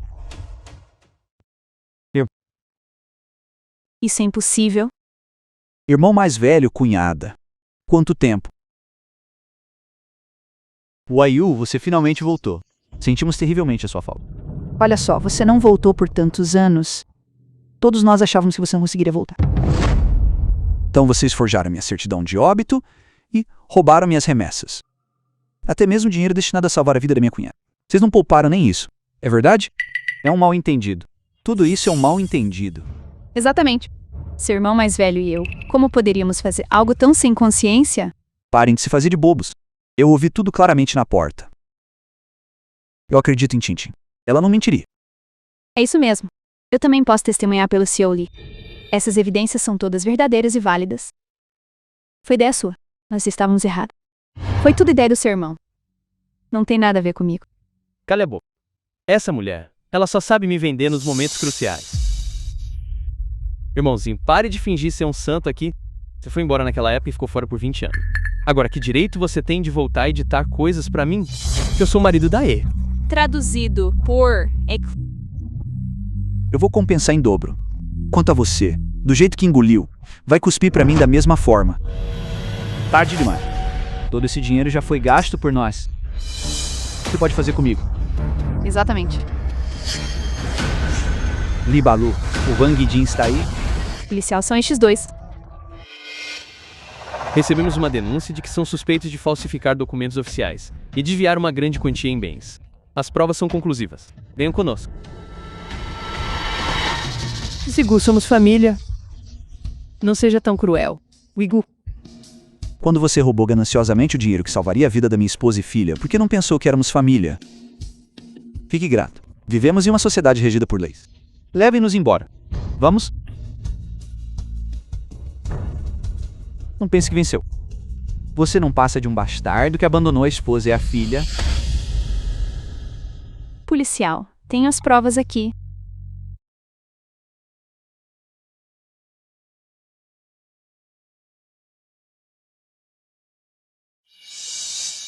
Isso é impossível. Irmão mais velho, cunhada. Quanto tempo? Wei-yu, você finalmente voltou. Sentimos terrivelmente a sua falta. Olha só, você não voltou por tantos anos. Todos nós achávamos que você não conseguiria voltar. Então vocês forjaram minha certidão de óbito e roubaram minhas remessas. Até mesmo dinheiro destinado a salvar a vida da minha cunhada. Vocês não pouparam nem isso. É verdade? É um mal-entendido. Tudo isso é um mal-entendido. Exatamente. Seu irmão mais velho e eu, como poderíamos fazer algo tão sem consciência? Parem de se fazer de bobos. Eu ouvi tudo claramente na porta. Eu acredito em Tintin. Ela não mentiria. É isso mesmo. Eu também posso testemunhar pelo Sr. Lee. Essas evidências são todas verdadeiras e válidas. Foi ideia sua. Nós estávamos errados. Foi tudo ideia do seu irmão. Não tem nada a ver comigo. Cala a boca. Essa mulher, ela só sabe me vender nos momentos cruciais. Irmãozinho, pare de fingir ser um santo aqui. Você foi embora naquela época e ficou fora por 20 anos. Agora, que direito você tem de voltar e ditar coisas pra mim? Que eu sou o marido da E. Traduzido por... Eu vou compensar em dobro. Quanto a você, do jeito que engoliu, vai cuspir pra mim da mesma forma. Tarde demais. Todo esse dinheiro já foi gasto por nós. O que você pode fazer comigo? Exatamente. Lee Balu, o Wang Jin está aí? Policial são estes dois. Recebemos uma denúncia de que são suspeitos de falsificar documentos oficiais e desviar uma grande quantia em bens. As provas são conclusivas. Venham conosco. Sigu, somos família. Não seja tão cruel. Wigu. Quando você roubou gananciosamente o dinheiro que salvaria a vida da minha esposa e filha, por que não pensou que éramos família? Fique grato. Vivemos em uma sociedade regida por leis. Levem-nos embora. Vamos? Não pense que venceu. Você não passa de um bastardo que abandonou a esposa e a filha. Policial, tenho as provas aqui.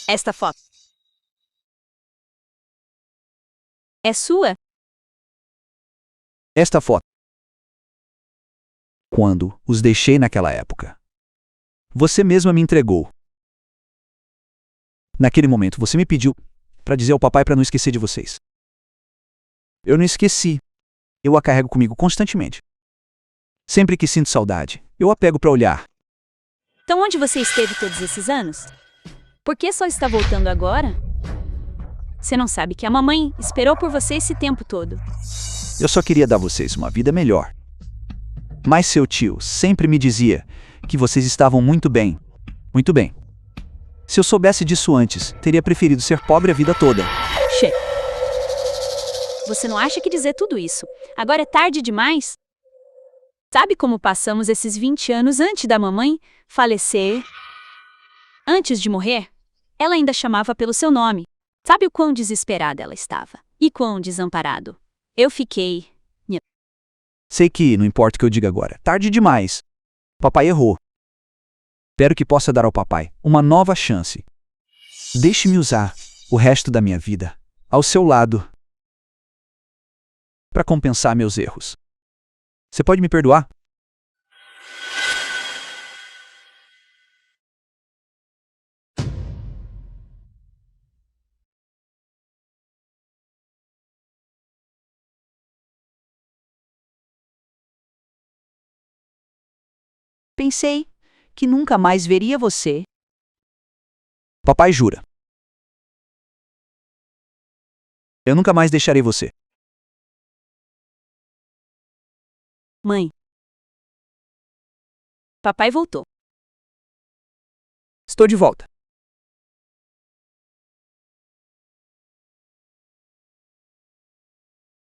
Esta foto. É sua? Esta foto. Quando os deixei naquela época. Você mesma me entregou. Naquele momento, você me pediu para dizer ao papai para não esquecer de vocês. Eu não esqueci. Eu a carrego comigo constantemente. Sempre que sinto saudade, eu a pego para olhar. Então onde você esteve todos esses anos? Por que só está voltando agora? Você não sabe que a mamãe esperou por você esse tempo todo. Eu só queria dar a vocês uma vida melhor. Mas seu tio sempre me dizia que vocês estavam muito bem. Muito bem. Se eu soubesse disso antes, teria preferido ser pobre a vida toda. Che. Você não acha que dizer tudo isso agora é tarde demais? Sabe como passamos esses 20 anos antes da mamãe falecer? Antes de morrer, ela ainda chamava pelo seu nome. Sabe o quão desesperada ela estava? E quão desamparado? Eu fiquei... Sei que não importa o que eu diga agora. Tarde demais. Papai errou. Espero que possa dar ao papai uma nova chance. Deixe-me usar o resto da minha vida ao seu lado para compensar meus erros. Você pode me perdoar? Pensei que nunca mais veria você. Papai jura. Eu nunca mais deixarei você. Mãe. Papai voltou. Estou de volta.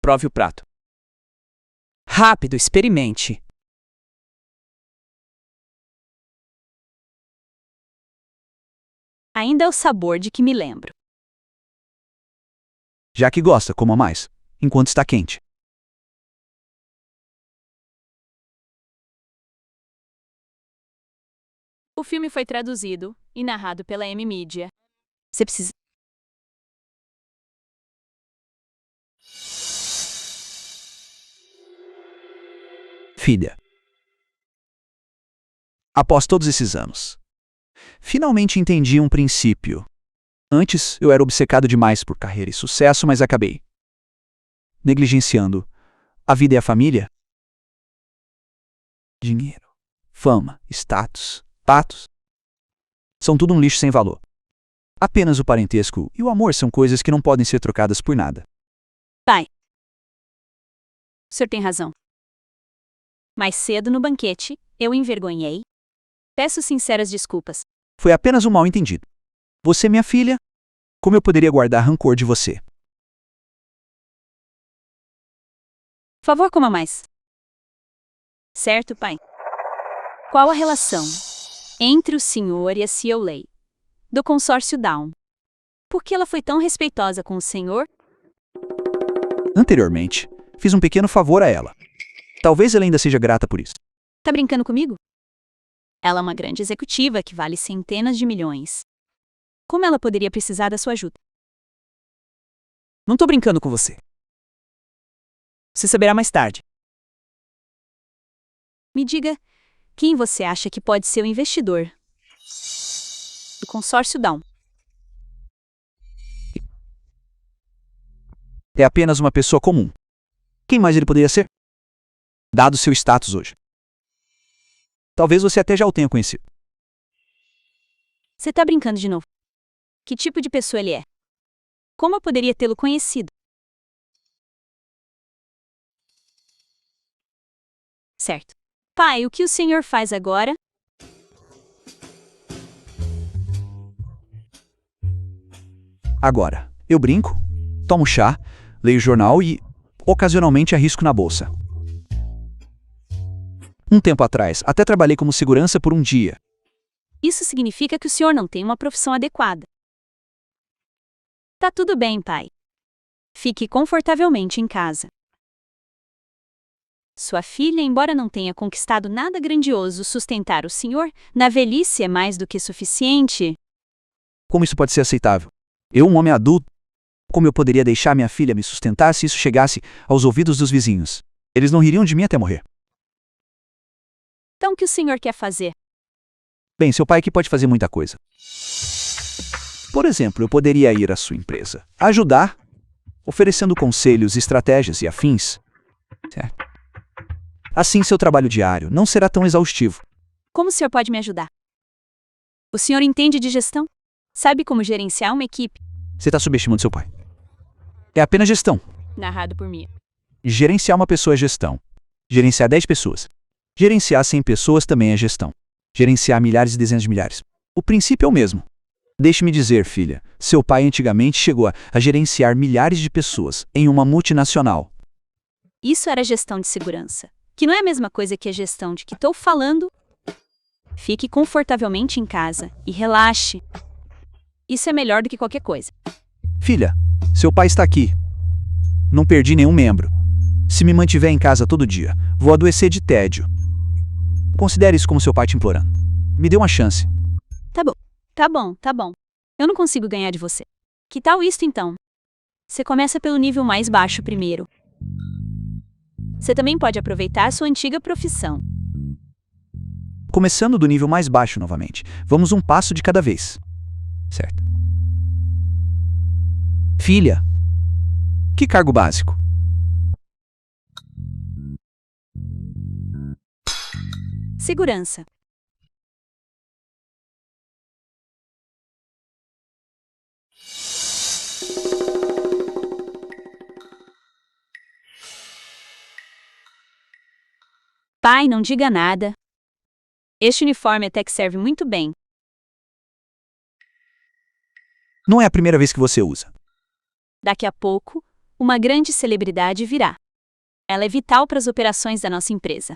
Prove o prato. Rápido, experimente. Ainda é o sabor de que me lembro. Já que gosta, coma mais, enquanto está quente. O filme foi traduzido e narrado pela M-Media. Você precisa. Filha. Após todos esses anos, finalmente entendi um princípio. Antes, eu era obcecado demais por carreira e sucesso, mas acabei negligenciando a vida e a família. Dinheiro, fama, status, são tudo um lixo sem valor. Apenas o parentesco e o amor são coisas que não podem ser trocadas por nada. Pai. O senhor tem razão. Mais cedo no banquete, eu envergonhei. Peço sinceras desculpas. Foi apenas um mal-entendido. Você é minha filha. Como eu poderia guardar rancor de você? Por favor, coma mais. Certo, pai. Qual a relação entre o senhor e a CEO Lei do consórcio Down? Por que ela foi tão respeitosa com o senhor? Anteriormente, fiz um pequeno favor a ela. Talvez ela ainda seja grata por isso. Tá brincando comigo? Ela é uma grande executiva que vale centenas de milhões. Como ela poderia precisar da sua ajuda? Não tô brincando com você. Você saberá mais tarde. Me diga, quem você acha que pode ser o investidor do consórcio Down? É apenas uma pessoa comum. Quem mais ele poderia ser? Dado seu status hoje. Talvez você até já o tenha conhecido. Você tá brincando de novo. Que tipo de pessoa ele é? Como eu poderia tê-lo conhecido? Certo. Pai, o que o senhor faz agora? Agora, eu brinco, tomo chá, leio jornal e, ocasionalmente, arrisco na bolsa. Um tempo atrás, até trabalhei como segurança por um dia. Isso significa que o senhor não tem uma profissão adequada. Tá tudo bem, pai. Fique confortavelmente em casa. Sua filha, embora não tenha conquistado nada grandioso, sustentar o senhor na velhice é mais do que suficiente. Como isso pode ser aceitável? Eu, um homem adulto, como eu poderia deixar minha filha me sustentar se isso chegasse aos ouvidos dos vizinhos? Eles não ririam de mim até morrer. Então, o que o senhor quer fazer? Bem, seu pai aqui pode fazer muita coisa. Por exemplo, eu poderia ir à sua empresa, ajudar, oferecendo conselhos, estratégias e afins. Certo? Assim, seu trabalho diário não será tão exaustivo. Como o senhor pode me ajudar? O senhor entende de gestão? Sabe como gerenciar uma equipe? Você está subestimando seu pai. É apenas gestão. Narrado por mim. Gerenciar uma pessoa é gestão. Gerenciar 10 pessoas. Gerenciar 100 pessoas também é gestão. Gerenciar milhares e dezenas de milhares. O princípio é o mesmo. Deixe-me dizer, filha, seu pai antigamente chegou a gerenciar milhares de pessoas em uma multinacional. Isso era gestão de segurança, que não é a mesma coisa que a gestão de que estou falando. Fique confortavelmente em casa e relaxe. Isso é melhor do que qualquer coisa. Filha, seu pai está aqui. Não perdi nenhum membro. Se me mantiver em casa todo dia, vou adoecer de tédio. Considere isso como seu pai te implorando. Me dê uma chance. Tá bom, tá bom, tá bom. Eu não consigo ganhar de você. Que tal isto então? Você começa pelo nível mais baixo primeiro. Você também pode aproveitar sua antiga profissão. Começando do nível mais baixo novamente. Vamos um passo de cada vez. Certo. Filha, que cargo básico? Segurança. Pai, não diga nada. Este uniforme até que serve muito bem. Não é a primeira vez que você usa. Daqui a pouco, uma grande celebridade virá. Ela é vital para as operações da nossa empresa.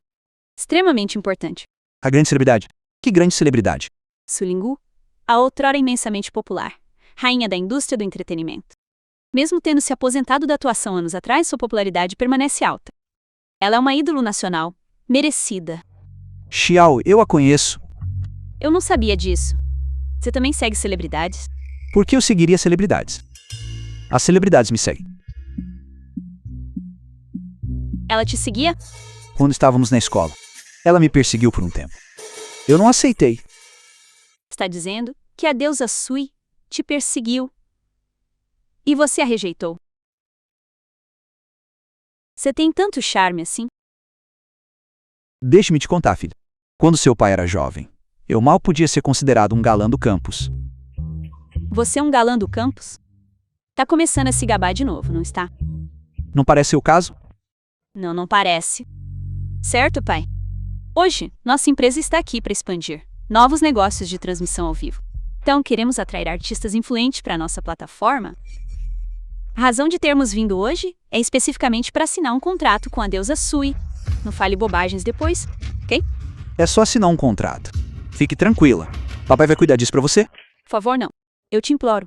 Extremamente importante. A grande celebridade? Que grande celebridade? Su Linggu, a outrora imensamente popular, rainha da indústria do entretenimento. Mesmo tendo se aposentado da atuação anos atrás, sua popularidade permanece alta. Ela é uma ídolo nacional, merecida. Xiao, eu a conheço. Eu não sabia disso. Você também segue celebridades? Por que eu seguiria celebridades? As celebridades me seguem. Ela te seguia? Quando estávamos na escola, ela me perseguiu por um tempo. Eu não aceitei. Está dizendo que a deusa Sui te perseguiu. E você a rejeitou. Você tem tanto charme assim? Deixe-me te contar, filha. Quando seu pai era jovem, eu mal podia ser considerado um galã do campus. Você é um galã do campus? Tá começando a se gabar de novo, não está? Não parece o caso? Não, não parece. Certo, pai? Hoje, nossa empresa está aqui para expandir novos negócios de transmissão ao vivo. Então, queremos atrair artistas influentes para a nossa plataforma. A razão de termos vindo hoje é especificamente para assinar um contrato com a deusa Sui. Não fale bobagens depois, ok? É só assinar um contrato. Fique tranquila. Papai vai cuidar disso pra você? Por favor, não. Eu te imploro.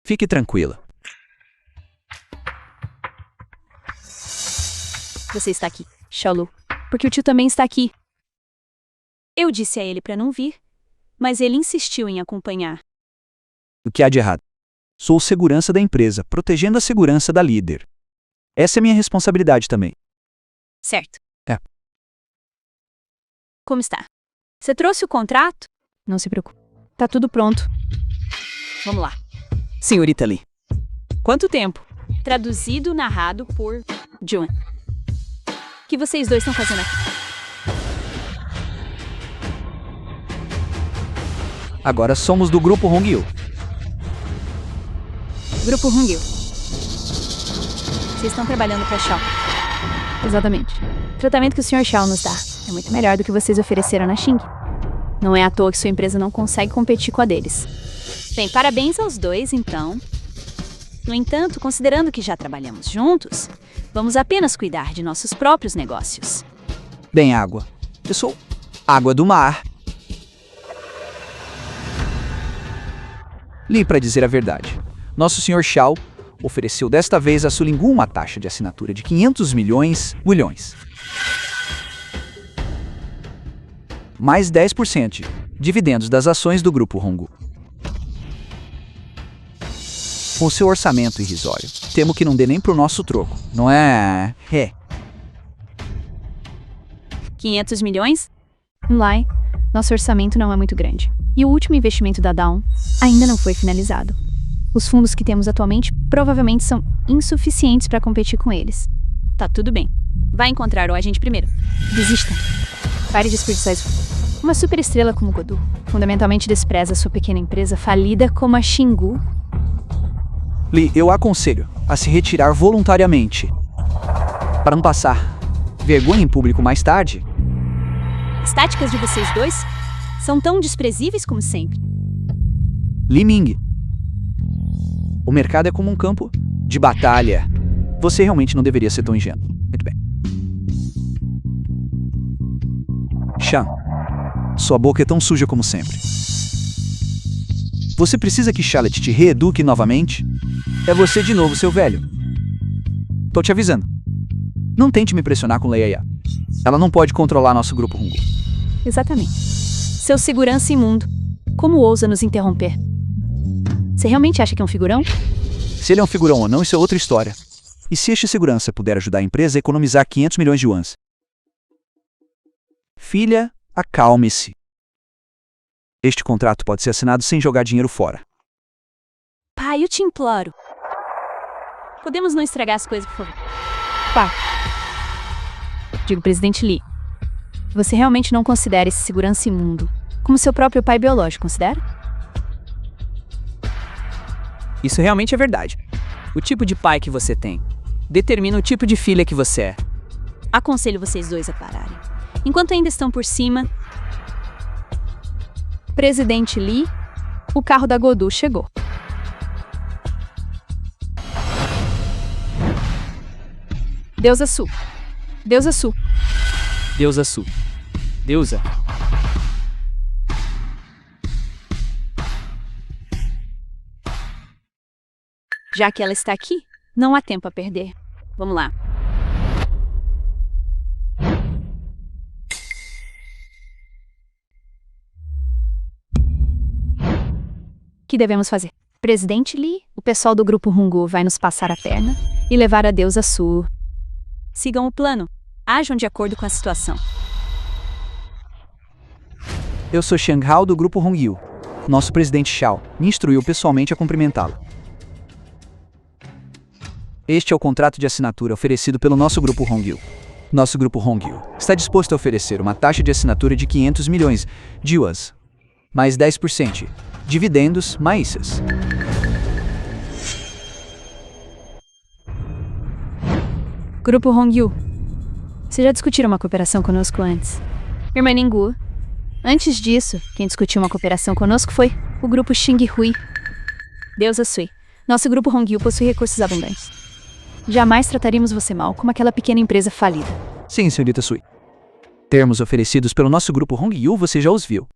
Fique tranquila. Você está aqui, Xiaolu, porque o tio também está aqui. Eu disse a ele para não vir, mas ele insistiu em acompanhar. O que há de errado? Sou segurança da empresa, protegendo a segurança da líder. Essa é minha responsabilidade também. Certo. É. Como está? Você trouxe o contrato? Não se preocupe. Tá tudo pronto. Vamos lá. Senhorita Lee. Quanto tempo? Traduzido, narrado por John. O que vocês dois estão fazendo aqui? Agora somos do grupo Hongyu. Grupo Hongyu. Vocês estão trabalhando para Xiao. Exatamente. O tratamento que o Sr. Xiao nos dá é muito melhor do que vocês ofereceram na Xing. Não é à toa que sua empresa não consegue competir com a deles. Bem, parabéns aos dois, então. No entanto, considerando que já trabalhamos juntos, vamos apenas cuidar de nossos próprios negócios. Bem, água. Eu sou água do mar. Li, para dizer a verdade. Nosso Sr. Xiao ofereceu desta vez a Su Linggu uma taxa de assinatura de 500 milhões. Mais 10% de dividendos das ações do grupo Hongyu. Com seu orçamento irrisório, temo que não dê nem pro nosso troco, não é? 500 milhões? Lai, nosso orçamento não é muito grande. E o último investimento da Dawn ainda não foi finalizado. Os fundos que temos atualmente provavelmente são insuficientes para competir com eles. Tá tudo bem. Vai encontrar o agente primeiro. Desista. Pare de desperdiçar isso. Uma superestrela como Godu fundamentalmente despreza sua pequena empresa falida como a Xingu. Li, eu aconselho a se retirar voluntariamente. Para não passar vergonha em público mais tarde. As táticas de vocês dois são tão desprezíveis como sempre. Li Ming. O mercado é como um campo de batalha. Você realmente não deveria ser tão ingênuo. Muito bem. Shan, sua boca é tão suja como sempre. Você precisa que Charlotte te reeduque novamente? É você de novo, seu velho. Tô te avisando. Não tente me pressionar com Leia. Ela não pode controlar nosso grupo Hongyu. Exatamente. Seu segurança imundo. Como ousa nos interromper? Você realmente acha que é um figurão? Se ele é um figurão ou não, isso é outra história. E se este segurança puder ajudar a empresa a economizar 500 milhões de yuans? Filha, acalme-se. Este contrato pode ser assinado sem jogar dinheiro fora. Pai, eu te imploro. Podemos não estragar as coisas, por favor? Pá. Digo, presidente Lee, você realmente não considera esse segurança imundo como seu próprio pai biológico, considera? Isso realmente é verdade. O tipo de pai que você tem determina o tipo de filha que você é. Aconselho vocês dois a pararem. Enquanto ainda estão por cima, Presidente Lee, o carro da Godu chegou. Deusa Su. Deusa Su. Deusa Su. Deusa. já que ela está aqui, não há tempo a perder. Vamos lá. O que devemos fazer? Presidente Lee, o pessoal do grupo Hungu vai nos passar a perna e levar a deusa Su. Sigam o plano. Ajam de acordo com a situação. Eu sou Xiang Hao do grupo Hongyu. Nosso presidente Xiao me instruiu pessoalmente a cumprimentá-lo. Este é o contrato de assinatura oferecido pelo nosso grupo Hongyu. Nosso grupo Hongyu está disposto a oferecer uma taxa de assinatura de 500 milhões de yuans, mais 10%, dividendos, maíças. Grupo Hongyu, vocês já discutiram uma cooperação conosco antes? Irmã Ninggu. Antes disso, quem discutiu uma cooperação conosco foi o grupo Xinghui. Deusa Sui. Nosso grupo Hongyu possui recursos abundantes. Jamais trataríamos você mal como aquela pequena empresa falida. Sim, senhorita Sui. Termos oferecidos pelo nosso grupo Hongyu você já os viu.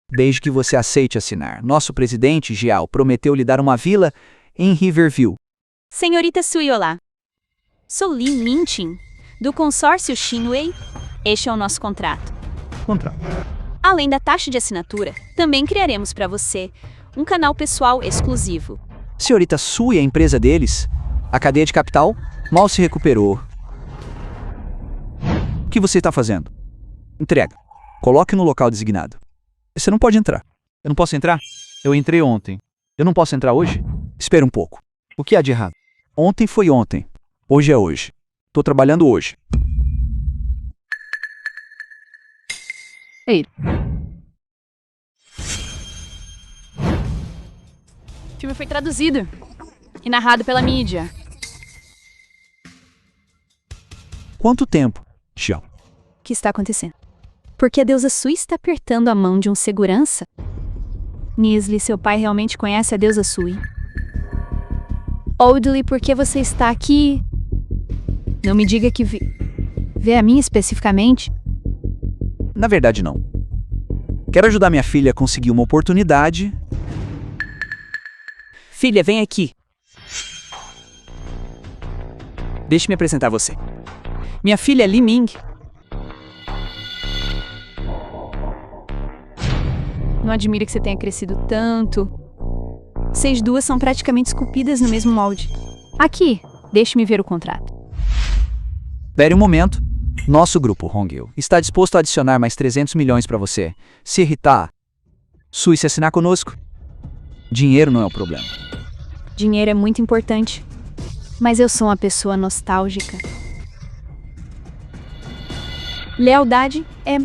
Desde que você aceite assinar, nosso presidente, Jiao, prometeu lhe dar uma vila em Riverview. Senhorita Sui, olá. Sou Li Mintin, do consórcio Xinwei. Este é o nosso contrato. Além da taxa de assinatura, também criaremos para você um canal pessoal exclusivo. Senhorita Sui, a empresa deles, a cadeia de capital, mal se recuperou. O que você está fazendo? Entrega. Coloque no local designado. Você não pode entrar. Eu não posso entrar? Eu entrei ontem. Eu não posso entrar hoje? Espera um pouco. O que há de errado? Ontem foi ontem. Hoje é hoje. Tô trabalhando hoje. Ei. O filme foi traduzido e narrado pela mídia. Quanto tempo, Xiao? O que está acontecendo? Porque a deusa Sui está apertando a mão de um segurança? Nisli, seu pai realmente conhece a deusa Sui? Oldley, por que você está aqui? Não me diga que vê a mim especificamente. Na verdade, não. Quero ajudar minha filha a conseguir uma oportunidade. Filha, vem aqui. Deixe-me apresentar você. Minha filha Li Ming. Não admira que você tenha crescido tanto. Vocês duas são praticamente esculpidas no mesmo molde. Aqui, deixe-me ver o contrato. Espere um momento. Nosso grupo Hongyu está disposto a adicionar mais 300 milhões para você. Se irritar, Sui, se assinar conosco. Dinheiro não é o problema. Dinheiro é muito importante. Mas eu sou uma pessoa nostálgica. Lealdade é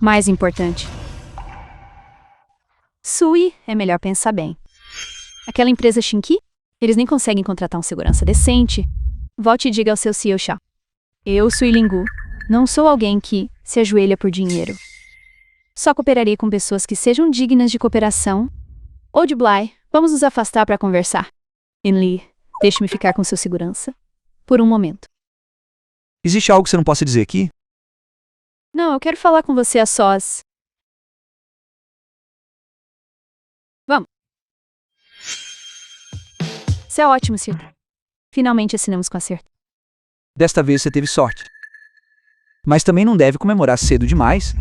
mais importante. Sui, é melhor pensar bem. Aquela empresa Xinqi, eles nem conseguem contratar um segurança decente. Volte e diga ao seu CEO Xiao. Eu, Sui Lingu, não sou alguém que se ajoelha por dinheiro. Só cooperarei com pessoas que sejam dignas de cooperação. Old Bly, vamos nos afastar para conversar. Enli, deixe-me ficar com seu segurança. Por um momento. Existe algo que você não possa dizer aqui? Não, eu quero falar com você a sós. Vamos. Isso é ótimo, Sir. Finalmente assinamos com acerto. Desta vez você teve sorte. Mas também não deve comemorar cedo demais.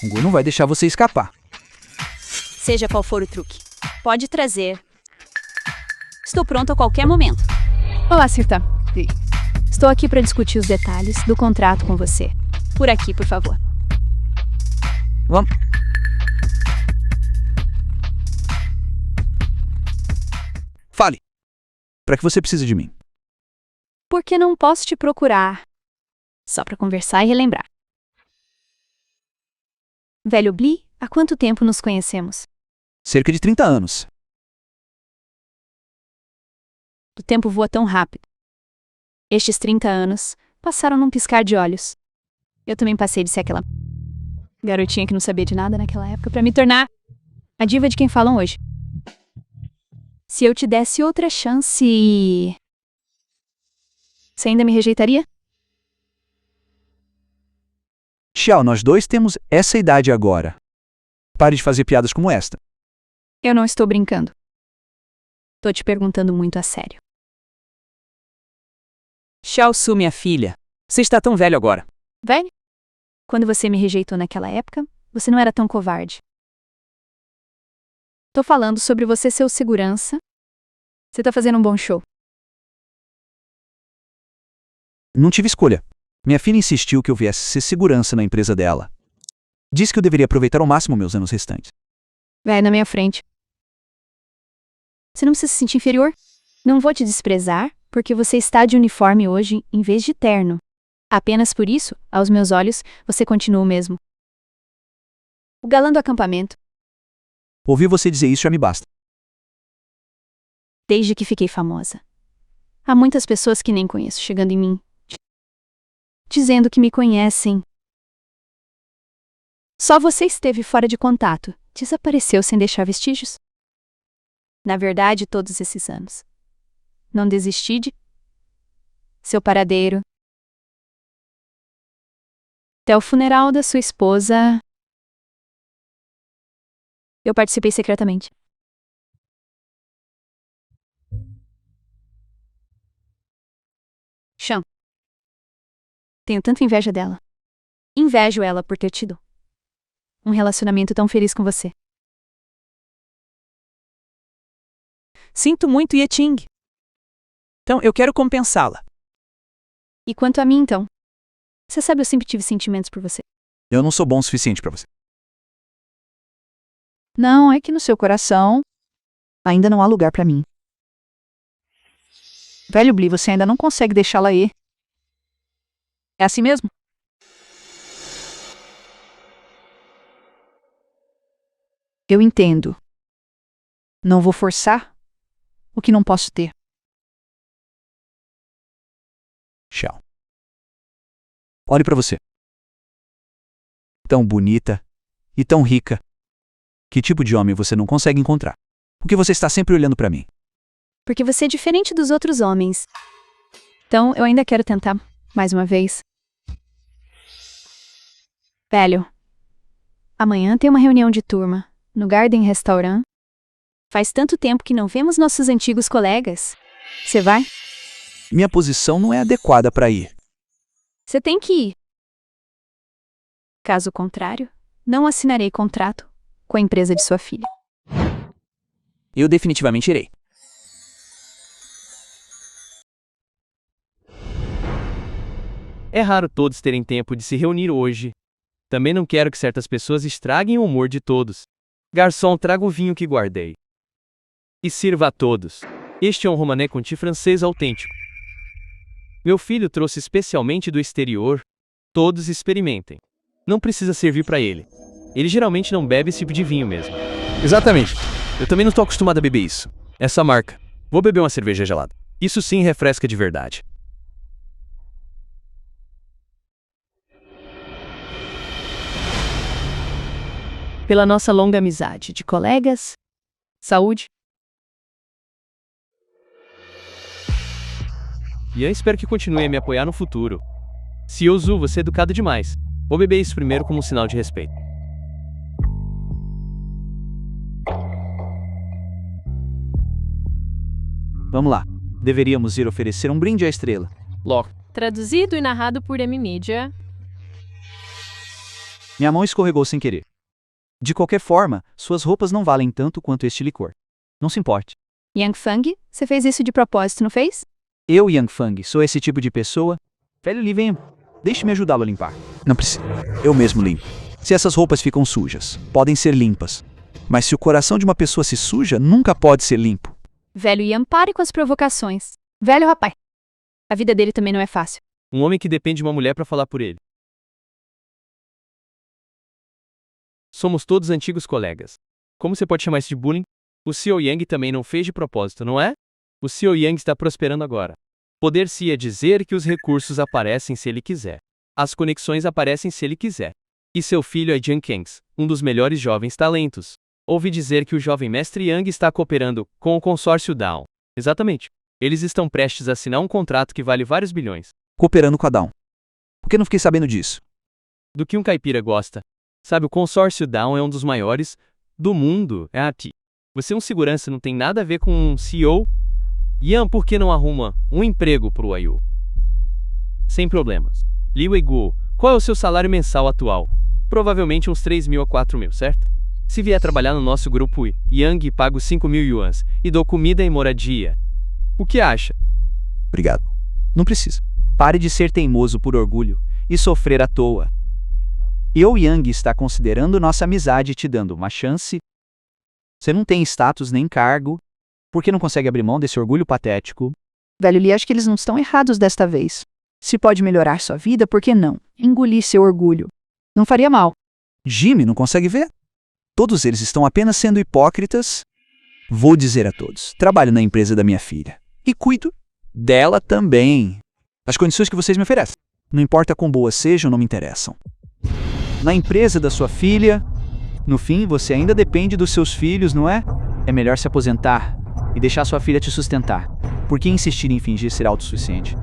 Hongyu não vai deixar você escapar. Seja qual for o truque, pode trazer. Estou pronto a qualquer momento. Olá, Sirta. Estou aqui para discutir os detalhes do contrato com você. Por aqui, por favor. Vamos. Fale. Para que você precisa de mim? Porque não posso te procurar. Só para conversar e relembrar. Velho Bli, há quanto tempo nos conhecemos? Cerca de 30 anos. O tempo voa tão rápido. Estes 30 anos passaram num piscar de olhos. Eu também passei de ser aquela garotinha que não sabia de nada naquela época, pra me tornar a diva de quem falam hoje. Se eu te desse outra chance, você ainda me rejeitaria? Xiao, nós dois temos essa idade agora. Pare de fazer piadas como esta. Eu não estou brincando. Tô te perguntando muito a sério. Xiao Su, minha filha. Você está tão velho agora. Velho? Quando você me rejeitou naquela época, você não era tão covarde. Tô falando sobre você ser o segurança. Você tá fazendo um bom show. Não tive escolha. Minha filha insistiu que eu viesse ser segurança na empresa dela. Disse que eu deveria aproveitar ao máximo meus anos restantes. Vai na minha frente. Você não precisa se sentir inferior? Não vou te desprezar, porque você está de uniforme hoje em vez de terno. Apenas por isso, aos meus olhos, você continua o mesmo. O galã do acampamento. Ouvir você dizer isso já me basta. Desde que fiquei famosa. Há muitas pessoas que nem conheço chegando em mim, dizendo que me conhecem. Só você esteve fora de contato, desapareceu sem deixar vestígios. Na verdade, todos esses anos. Não desisti de seu paradeiro. Até o funeral da sua esposa, eu participei secretamente. Sean. Tenho tanta inveja dela. Invejo ela por ter tido um relacionamento tão feliz com você. Sinto muito, Yeting. Então, eu quero compensá-la. E quanto a mim, então? Você sabe, eu sempre tive sentimentos por você. Eu não sou bom o suficiente pra você. Não, é que no seu coração ainda não há lugar pra mim. Velho Blee, você ainda não consegue deixá-la ir. É assim mesmo? Eu entendo. Não vou forçar o que não posso ter. Xiao. Olhe pra você. Tão bonita e tão rica. Que tipo de homem você não consegue encontrar? Porque você está sempre olhando pra mim. Porque você é diferente dos outros homens. Então, eu ainda quero tentar, mais uma vez. Velho, amanhã tem uma reunião de turma, no Garden Restaurant. Faz tanto tempo que não vemos nossos antigos colegas. Você vai? Minha posição não é adequada pra ir. Você tem que ir. Caso contrário, não assinarei contrato com a empresa de sua filha. Eu definitivamente irei. É raro todos terem tempo de se reunir hoje. Também não quero que certas pessoas estraguem o humor de todos. Garçom, traga o vinho que guardei. E sirva a todos. Este é um romané conti francês autêntico. Meu filho trouxe especialmente do exterior. Todos experimentem. Não precisa servir para ele. Ele geralmente não bebe esse tipo de vinho mesmo. Exatamente. Eu também não estou acostumado a beber isso. Essa marca. Vou beber uma cerveja gelada. Isso sim refresca de verdade. Pela nossa longa amizade de colegas, saúde. Ian, espero que continue a me apoiar no futuro. Seo Zu, você é educado demais. Vou beber isso primeiro como um sinal de respeito. Vamos lá. Deveríamos ir oferecer um brinde à estrela. Logo. Traduzido e narrado por M-Media. Minha mão escorregou sem querer. De qualquer forma, suas roupas não valem tanto quanto este licor. Não se importe. Yang Fang, você fez isso de propósito, não fez? Eu, Yang Fang, sou esse tipo de pessoa. Velho Li, venha. Deixe-me ajudá-lo a limpar. Não precisa. Eu mesmo limpo. Se essas roupas ficam sujas, podem ser limpas. Mas se o coração de uma pessoa se suja, nunca pode ser limpo. Velho Yan, pare com as provocações. Velho rapaz. A vida dele também não é fácil. Um homem que depende de uma mulher para falar por ele. Somos todos antigos colegas. Como você pode chamar isso de bullying? O Seo Yang também não fez de propósito, não é? O Seo Yang está prosperando agora. Poder-se-ia dizer que os recursos aparecem se ele quiser. As conexões aparecem se ele quiser. E seu filho é Jiang Kengs, um dos melhores jovens talentos. Ouvi dizer que o jovem mestre Yang está cooperando com o consórcio Down. Exatamente. Eles estão prestes a assinar um contrato que vale vários bilhões. Cooperando com a Down. Por que não fiquei sabendo disso? Do que um caipira gosta. Sabe, o consórcio Down é um dos maiores do mundo. É a ti. Você é um segurança, não tem nada a ver com um CEO. Yan, por que não arruma um emprego pro Ayu? Sem problemas. Liu Egu, qual é o seu salário mensal atual? Provavelmente uns 3.000 a 4.000, certo? Se vier trabalhar no nosso grupo Yang, pago 5.000 yuans e dou comida e moradia. O que acha? Obrigado. Não precisa. Pare de ser teimoso por orgulho e sofrer à toa. Eu, Yang, está considerando nossa amizade e te dando uma chance. Você não tem status nem cargo. Por que não consegue abrir mão desse orgulho patético? Velho Lee, acho que eles não estão errados desta vez. Se pode melhorar sua vida, por que não? Engolir seu orgulho. Não faria mal. Jimmy não consegue ver? Todos eles estão apenas sendo hipócritas. Vou dizer a todos, trabalho na empresa da minha filha. E cuido dela também. As condições que vocês me oferecem. Não importa quão boas sejam, não me interessam. Na empresa da sua filha, no fim, você ainda depende dos seus filhos, não é? É melhor se aposentar e deixar sua filha te sustentar. Por que insistir em fingir ser autossuficiente?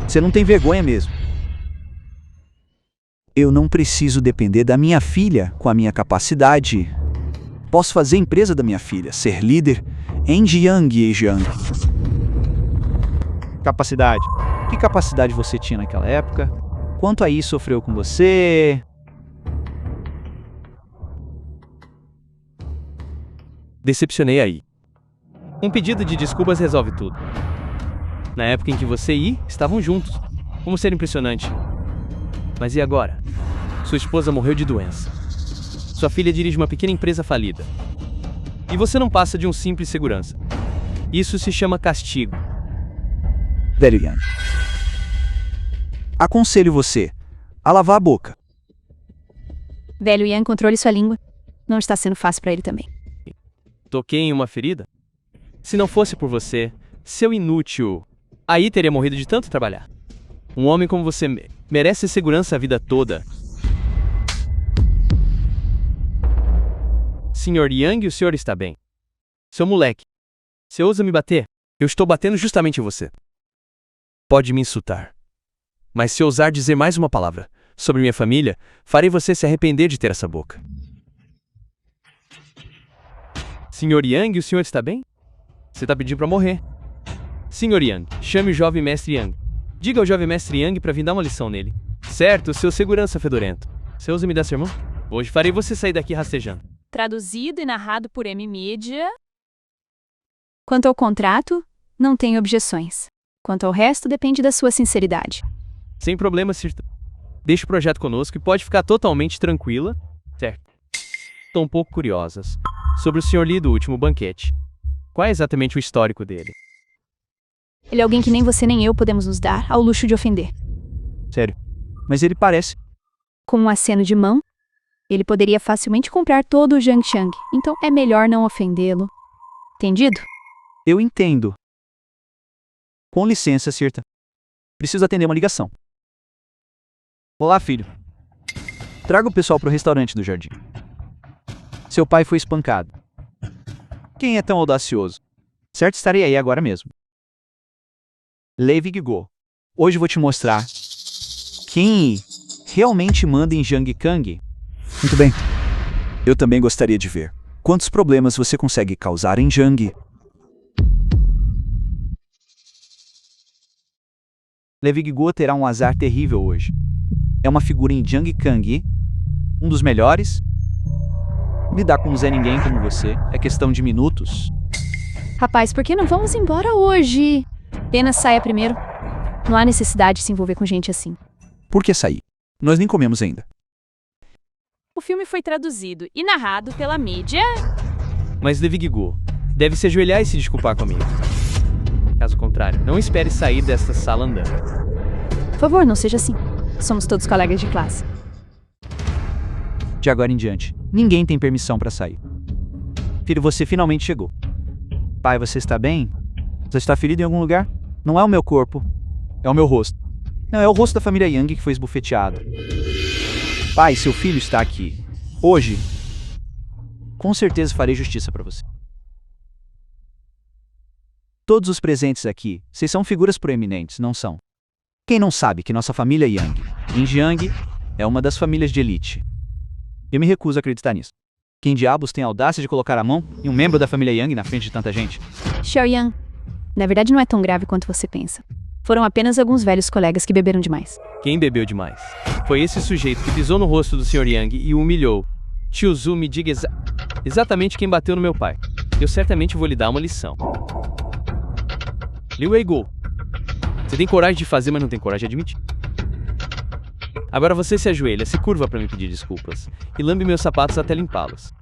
Você não tem vergonha mesmo. Eu não preciso depender da minha filha com a minha capacidade. Posso fazer a empresa da minha filha, ser líder em Jiang e Jiang. Capacidade. Que capacidade você tinha naquela época? Quanto aí sofreu com você? Decepcionei aí. Um pedido de desculpas resolve tudo. Na época em que você e estavam juntos. Como ser impressionante. Mas e agora? Sua esposa morreu de doença. Sua filha dirige uma pequena empresa falida. E você não passa de um simples segurança. Isso se chama castigo. Velho Yang, aconselho você a lavar a boca. Velho Yan, controle sua língua. Não está sendo fácil para ele também. Toquei em uma ferida? Se não fosse por você, seu inútil, aí teria morrido de tanto trabalhar. Um homem como você merece segurança a vida toda. Senhor Yang, o senhor está bem. Seu moleque, você ousa me bater? Eu estou batendo justamente em você. Pode me insultar. Mas se ousar dizer mais uma palavra sobre minha família, farei você se arrepender de ter essa boca. Senhor Yang, o senhor está bem? Você está pedindo para morrer. Senhor Yang, chame o jovem mestre Yang. Diga ao jovem mestre Yang para vir dar uma lição nele. Certo, seu segurança fedorento. Você ousa me dar sermão? Hoje farei você sair daqui rastejando. Traduzido e narrado por M-Media. Quanto ao contrato, não tenho objeções. Quanto ao resto, depende da sua sinceridade. Sem problema, Sirta. Deixe o projeto conosco e pode ficar totalmente tranquila. Certo. Estou um pouco curiosas sobre o Sr. Lee do último banquete. Qual é exatamente o histórico dele? Ele é alguém que nem você nem eu podemos nos dar ao luxo de ofender. Sério. Mas ele parece. Com um aceno de mão, ele poderia facilmente comprar todo o Jiangshang, então é melhor não ofendê-lo. Entendido? Eu entendo. Com licença, Sirta. Preciso atender uma ligação. Olá, filho. Traga o pessoal para o restaurante do jardim. Seu pai foi espancado. Quem é tão audacioso? Certo, estarei aí agora mesmo. Levi Gigo. Hoje vou te mostrar quem realmente manda em Jiang Kang. Muito bem. Eu também gostaria de ver quantos problemas você consegue causar em Jiang. Levi Gigo terá um azar terrível hoje. É uma figura em Jiang Kang, um dos melhores. Lidar com um Zé Ninguém como você é questão de minutos. Rapaz, por que não vamos embora hoje? Apenas saia primeiro. Não há necessidade de se envolver com gente assim. Por que sair? Nós nem comemos ainda. O filme foi traduzido e narrado pela mídia. Mas Levi Gigo deve se ajoelhar e se desculpar comigo. Caso contrário, não espere sair desta sala andando. Por favor, não seja assim. Somos todos colegas de classe. De agora em diante, ninguém tem permissão para sair. Filho, você finalmente chegou. Pai, você está bem? Você está ferido em algum lugar? Não é o meu corpo. É o meu rosto. Não, é o rosto da família Yang que foi esbofeteado. Pai, seu filho está aqui. Hoje. Com certeza farei justiça para você. Todos os presentes aqui, vocês são figuras proeminentes, não são? Quem não sabe que nossa família Yang, Yin Jiang, é uma das famílias de elite? Eu me recuso a acreditar nisso. Quem diabos tem a audácia de colocar a mão em um membro da família Yang na frente de tanta gente? Xiaoyan, na verdade não é tão grave quanto você pensa. Foram apenas alguns velhos colegas que beberam demais. Quem bebeu demais? Foi esse sujeito que pisou no rosto do Sr. Yang e o humilhou. Tio Zhu, me diga exatamente quem bateu no meu pai. Eu certamente vou lhe dar uma lição. Liu Weigo, você tem coragem de fazer, mas não tem coragem de admitir. Agora você se ajoelha, se curva para me pedir desculpas e lambe meus sapatos até limpá-los.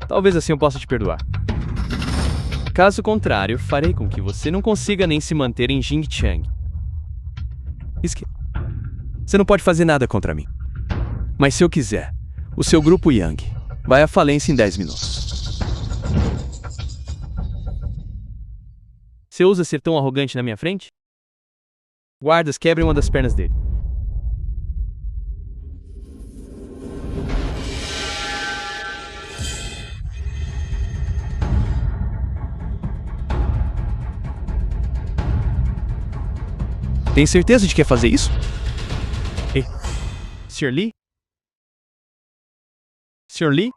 Talvez assim eu possa te perdoar. Caso contrário, farei com que você não consiga nem se manter em Jingchang. Você não pode fazer nada contra mim. Mas se eu quiser, o seu grupo Yang vai à falência em 10 minutos. Você ousa ser tão arrogante na minha frente? Guardas, quebrem uma das pernas dele. Tem certeza de que quer fazer isso? Ei, Sr. Lee? Sr. Lee?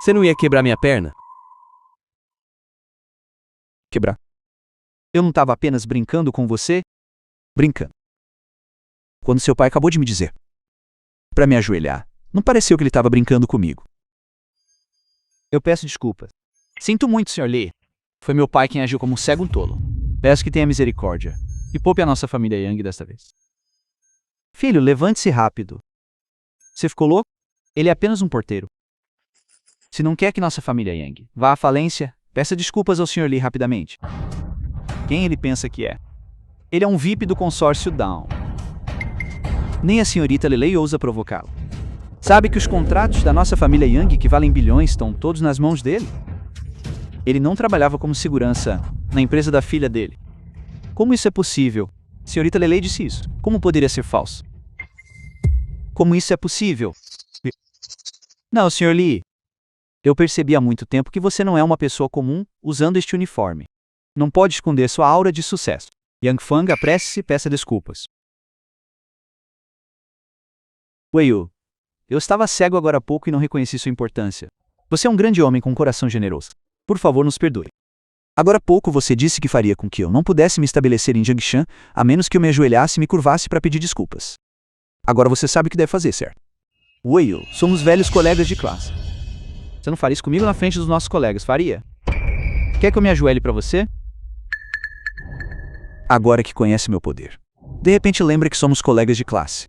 Você não ia quebrar minha perna? Quebrar. Eu não estava apenas brincando com você? Brincando. Quando seu pai acabou de me dizer para me ajoelhar, não pareceu que ele estava brincando comigo. Eu peço desculpas. Sinto muito, Sr. Lee. Foi meu pai quem agiu como um cego tolo. Peço que tenha misericórdia e poupe a nossa família Yang desta vez. Filho, levante-se rápido. Você ficou louco? Ele é apenas um porteiro. Se não quer que nossa família Yang vá à falência, peça desculpas ao Sr. Lee rapidamente. Quem ele pensa que é? Ele é um VIP do consórcio Down. Nem a senhorita Lelei ousa provocá-lo. Sabe que os contratos da nossa família Yang, que valem bilhões, estão todos nas mãos dele? Ele não trabalhava como segurança na empresa da filha dele. Como isso é possível? Senhorita Lelei disse isso. Como poderia ser falso? Como isso é possível? Não, Sr. Lee. Eu percebi há muito tempo que você não é uma pessoa comum usando este uniforme. Não pode esconder sua aura de sucesso. Yang Fang, apresse-se e peça desculpas. Weiyu, eu estava cego agora há pouco e não reconheci sua importância. Você é um grande homem com um coração generoso. Por favor, nos perdoe. Agora há pouco você disse que faria com que eu não pudesse me estabelecer em Jiangshan, a menos que eu me ajoelhasse e me curvasse para pedir desculpas. Agora você sabe o que deve fazer, certo? Weiyu, somos velhos colegas de classe. Você não faria isso comigo na frente dos nossos colegas, faria? Quer que eu me ajoelhe para você? Agora que conhece meu poder. De repente lembra que somos colegas de classe.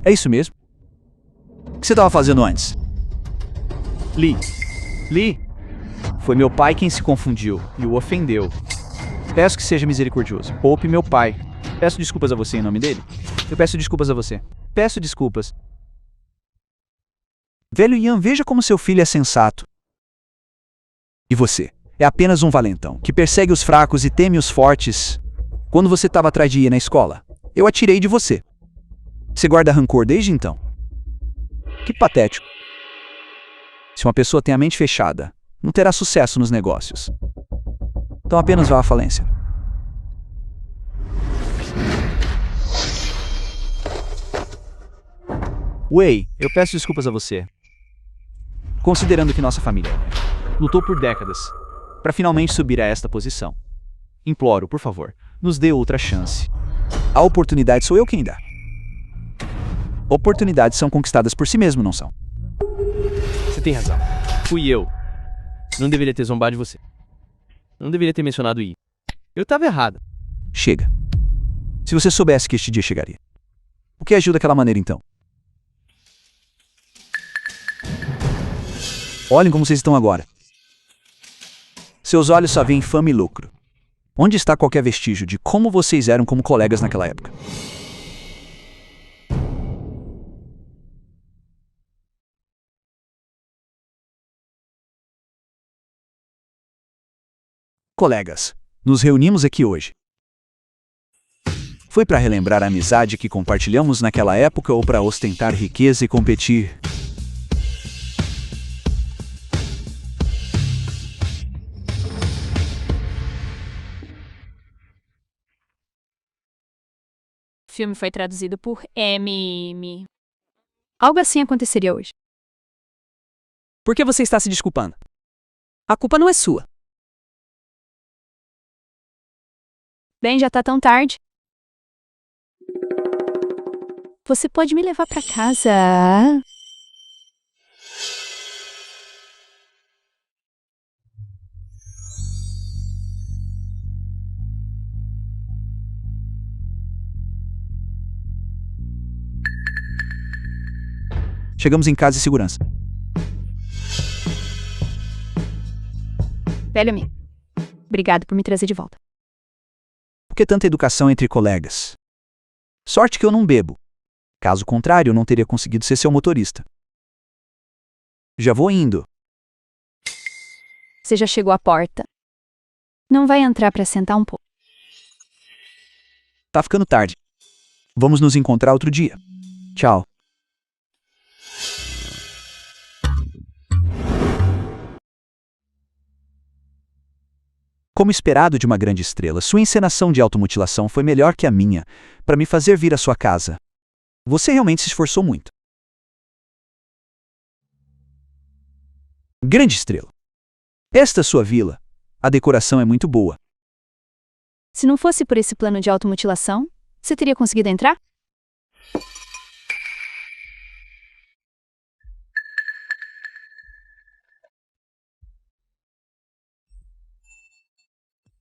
É isso mesmo? O que você estava fazendo antes? Lee, foi meu pai quem se confundiu e o ofendeu. Peço que seja misericordioso. Poupe meu pai. Peço desculpas a você em nome dele. Eu peço desculpas a você. Peço desculpas. Velho Yan, veja como seu filho é sensato. E você? É apenas um valentão, que persegue os fracos e teme os fortes. Quando você estava atrás de Yi na escola, eu atirei de você. Você guarda rancor desde então. Que patético. Se uma pessoa tem a mente fechada, não terá sucesso nos negócios. Então apenas vá à falência. Wei, eu peço desculpas a você. Considerando que nossa família lutou por décadas para finalmente subir a esta posição. Imploro, por favor, nos dê outra chance. A oportunidade sou eu quem dá. Oportunidades são conquistadas por si mesmo, não são? Você tem razão. Fui eu. Não deveria ter zombado de você. Não deveria ter mencionado Yi. Eu estava errado. Chega. Se você soubesse que este dia chegaria. O que agiu daquela maneira então? Olhem como vocês estão agora. Seus olhos só veem fama e lucro. Onde está qualquer vestígio de como vocês eram como colegas naquela época? Colegas, nos reunimos aqui hoje Foi para relembrar a amizade que compartilhamos naquela época ou para ostentar riqueza e competir? O filme foi traduzido por M. Algo assim aconteceria hoje. Por que você está se desculpando? A culpa não é sua. Bem, já tá tão tarde. Você pode me levar pra casa? Chegamos em casa em segurança. Velho amigo. Obrigado por me trazer de volta. Por que tanta educação entre colegas? Sorte que eu não bebo. Caso contrário, eu não teria conseguido ser seu motorista. Já vou indo. Você já chegou à porta. Não vai entrar pra sentar um pouco. Tá ficando tarde. Vamos nos encontrar outro dia. Tchau. Como esperado de uma grande estrela, sua encenação de automutilação foi melhor que a minha para me fazer vir à sua casa. Você realmente se esforçou muito. Grande estrela. Esta é sua vila. A decoração é muito boa. Se não fosse por esse plano de automutilação, você teria conseguido entrar?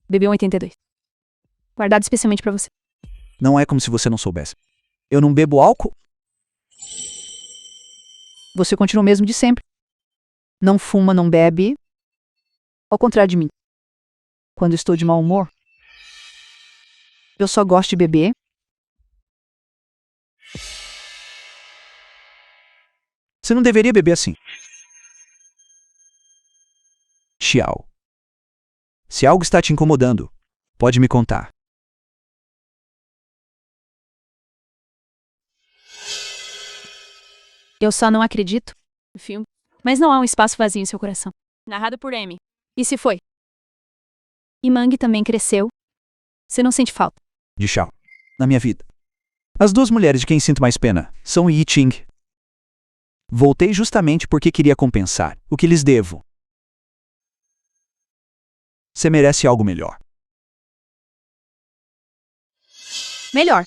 Bebê 82. Guardado especialmente pra você. Não é como se você não soubesse. Eu não bebo álcool? Você continua o mesmo de sempre. Não fuma, não bebe. Ao contrário de mim. Quando estou de mau humor, eu só gosto de beber. Você não deveria beber assim. Xiao. Se algo está te incomodando, pode me contar. Eu só não acredito no filme. Mas não há um espaço vazio em seu coração. Narrado por M. E se foi? E Mang também cresceu. Você não sente falta? De Xiao. Na minha vida. As duas mulheres de quem sinto mais pena são Yi Ching. Voltei justamente porque queria compensar o que lhes devo. Você merece algo melhor. Melhor.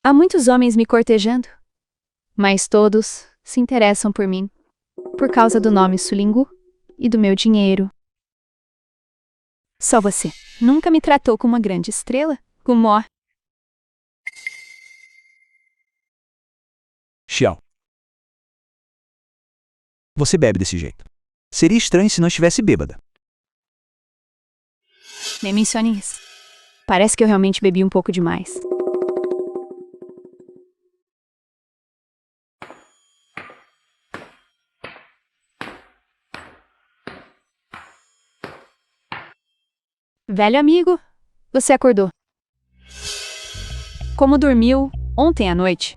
Há muitos homens me cortejando, mas todos se interessam por mim, por causa do nome Sulingu e do meu dinheiro. Só você nunca me tratou como uma grande estrela, Gumor. Xiao. Você bebe desse jeito. Seria estranho se não estivesse bêbada. Nem mencione isso. Parece que eu realmente bebi um pouco demais. Velho amigo, você acordou. Como dormiu ontem à noite?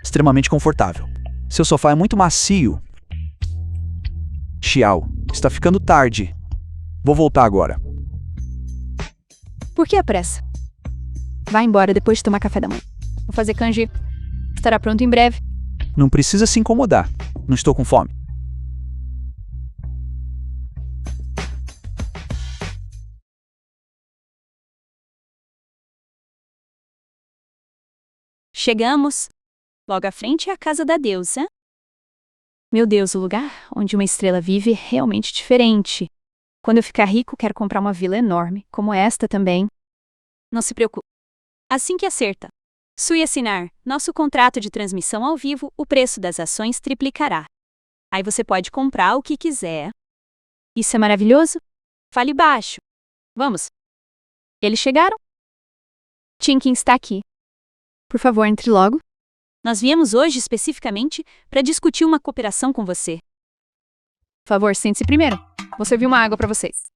Extremamente confortável. Seu sofá é muito macio. Xiao, está ficando tarde. Vou voltar agora. Por que a pressa? Vá embora depois de tomar café da manhã. Vou fazer kanji. Estará pronto em breve. Não precisa se incomodar. Não estou com fome. Chegamos. Logo à frente é a casa da deusa. Meu Deus, o lugar onde uma estrela vive é realmente diferente. Quando eu ficar rico, quero comprar uma vila enorme, como esta também. Não se preocupe. Assim que acerta. Sui assinar nosso contrato de transmissão ao vivo, o preço das ações triplicará. Aí você pode comprar o que quiser. Isso é maravilhoso? Fale baixo. Vamos. Eles chegaram? Tinkin está aqui. Por favor, entre logo. Nós viemos hoje especificamente para discutir uma cooperação com você. Por favor, sente-se primeiro. Vou servir uma água para vocês.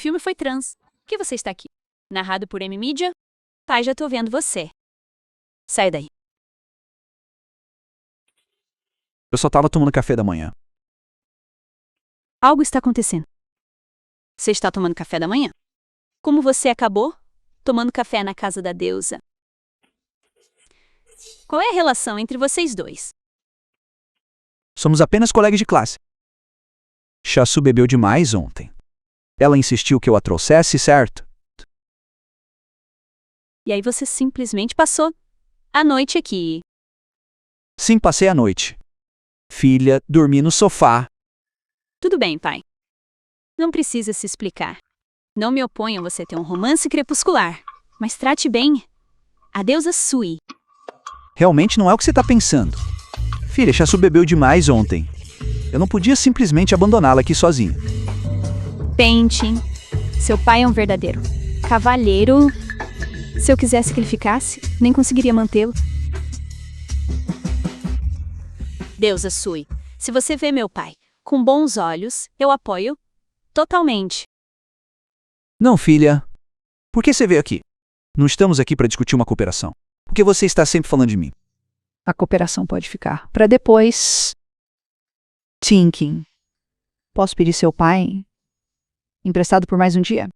filme foi Trans. Por que você está aqui? Narrado por M-Mídia? Pai, já tô vendo você. Sai daí. Eu só tava tomando café da manhã. Algo está acontecendo. Você está tomando café da manhã? Como você acabou? Tomando café na casa da deusa. Qual é a relação entre vocês dois? Somos apenas colegas de classe. Chassu bebeu demais ontem. Ela insistiu que eu a trouxesse, certo? E aí você simplesmente passou a noite aqui. Sim, passei a noite. Filha, dormi no sofá. Tudo bem, pai. Não precisa se explicar. Não me oponho a você ter um romance crepuscular, mas trate bem a deusa Sui. Realmente não é o que você tá pensando. Filha, Chassu bebeu demais ontem. Eu não podia simplesmente abandoná-la aqui sozinha. Painting. Seu pai é um verdadeiro cavalheiro. Se eu quisesse que ele ficasse, nem conseguiria mantê-lo. Deusa Sui, se você vê meu pai com bons olhos, eu apoio totalmente. Não, filha. Por que você veio aqui? Não estamos aqui para discutir uma cooperação. Por que você está sempre falando de mim? A cooperação pode ficar para depois. Thinking. Posso pedir seu pai emprestado por mais um dia?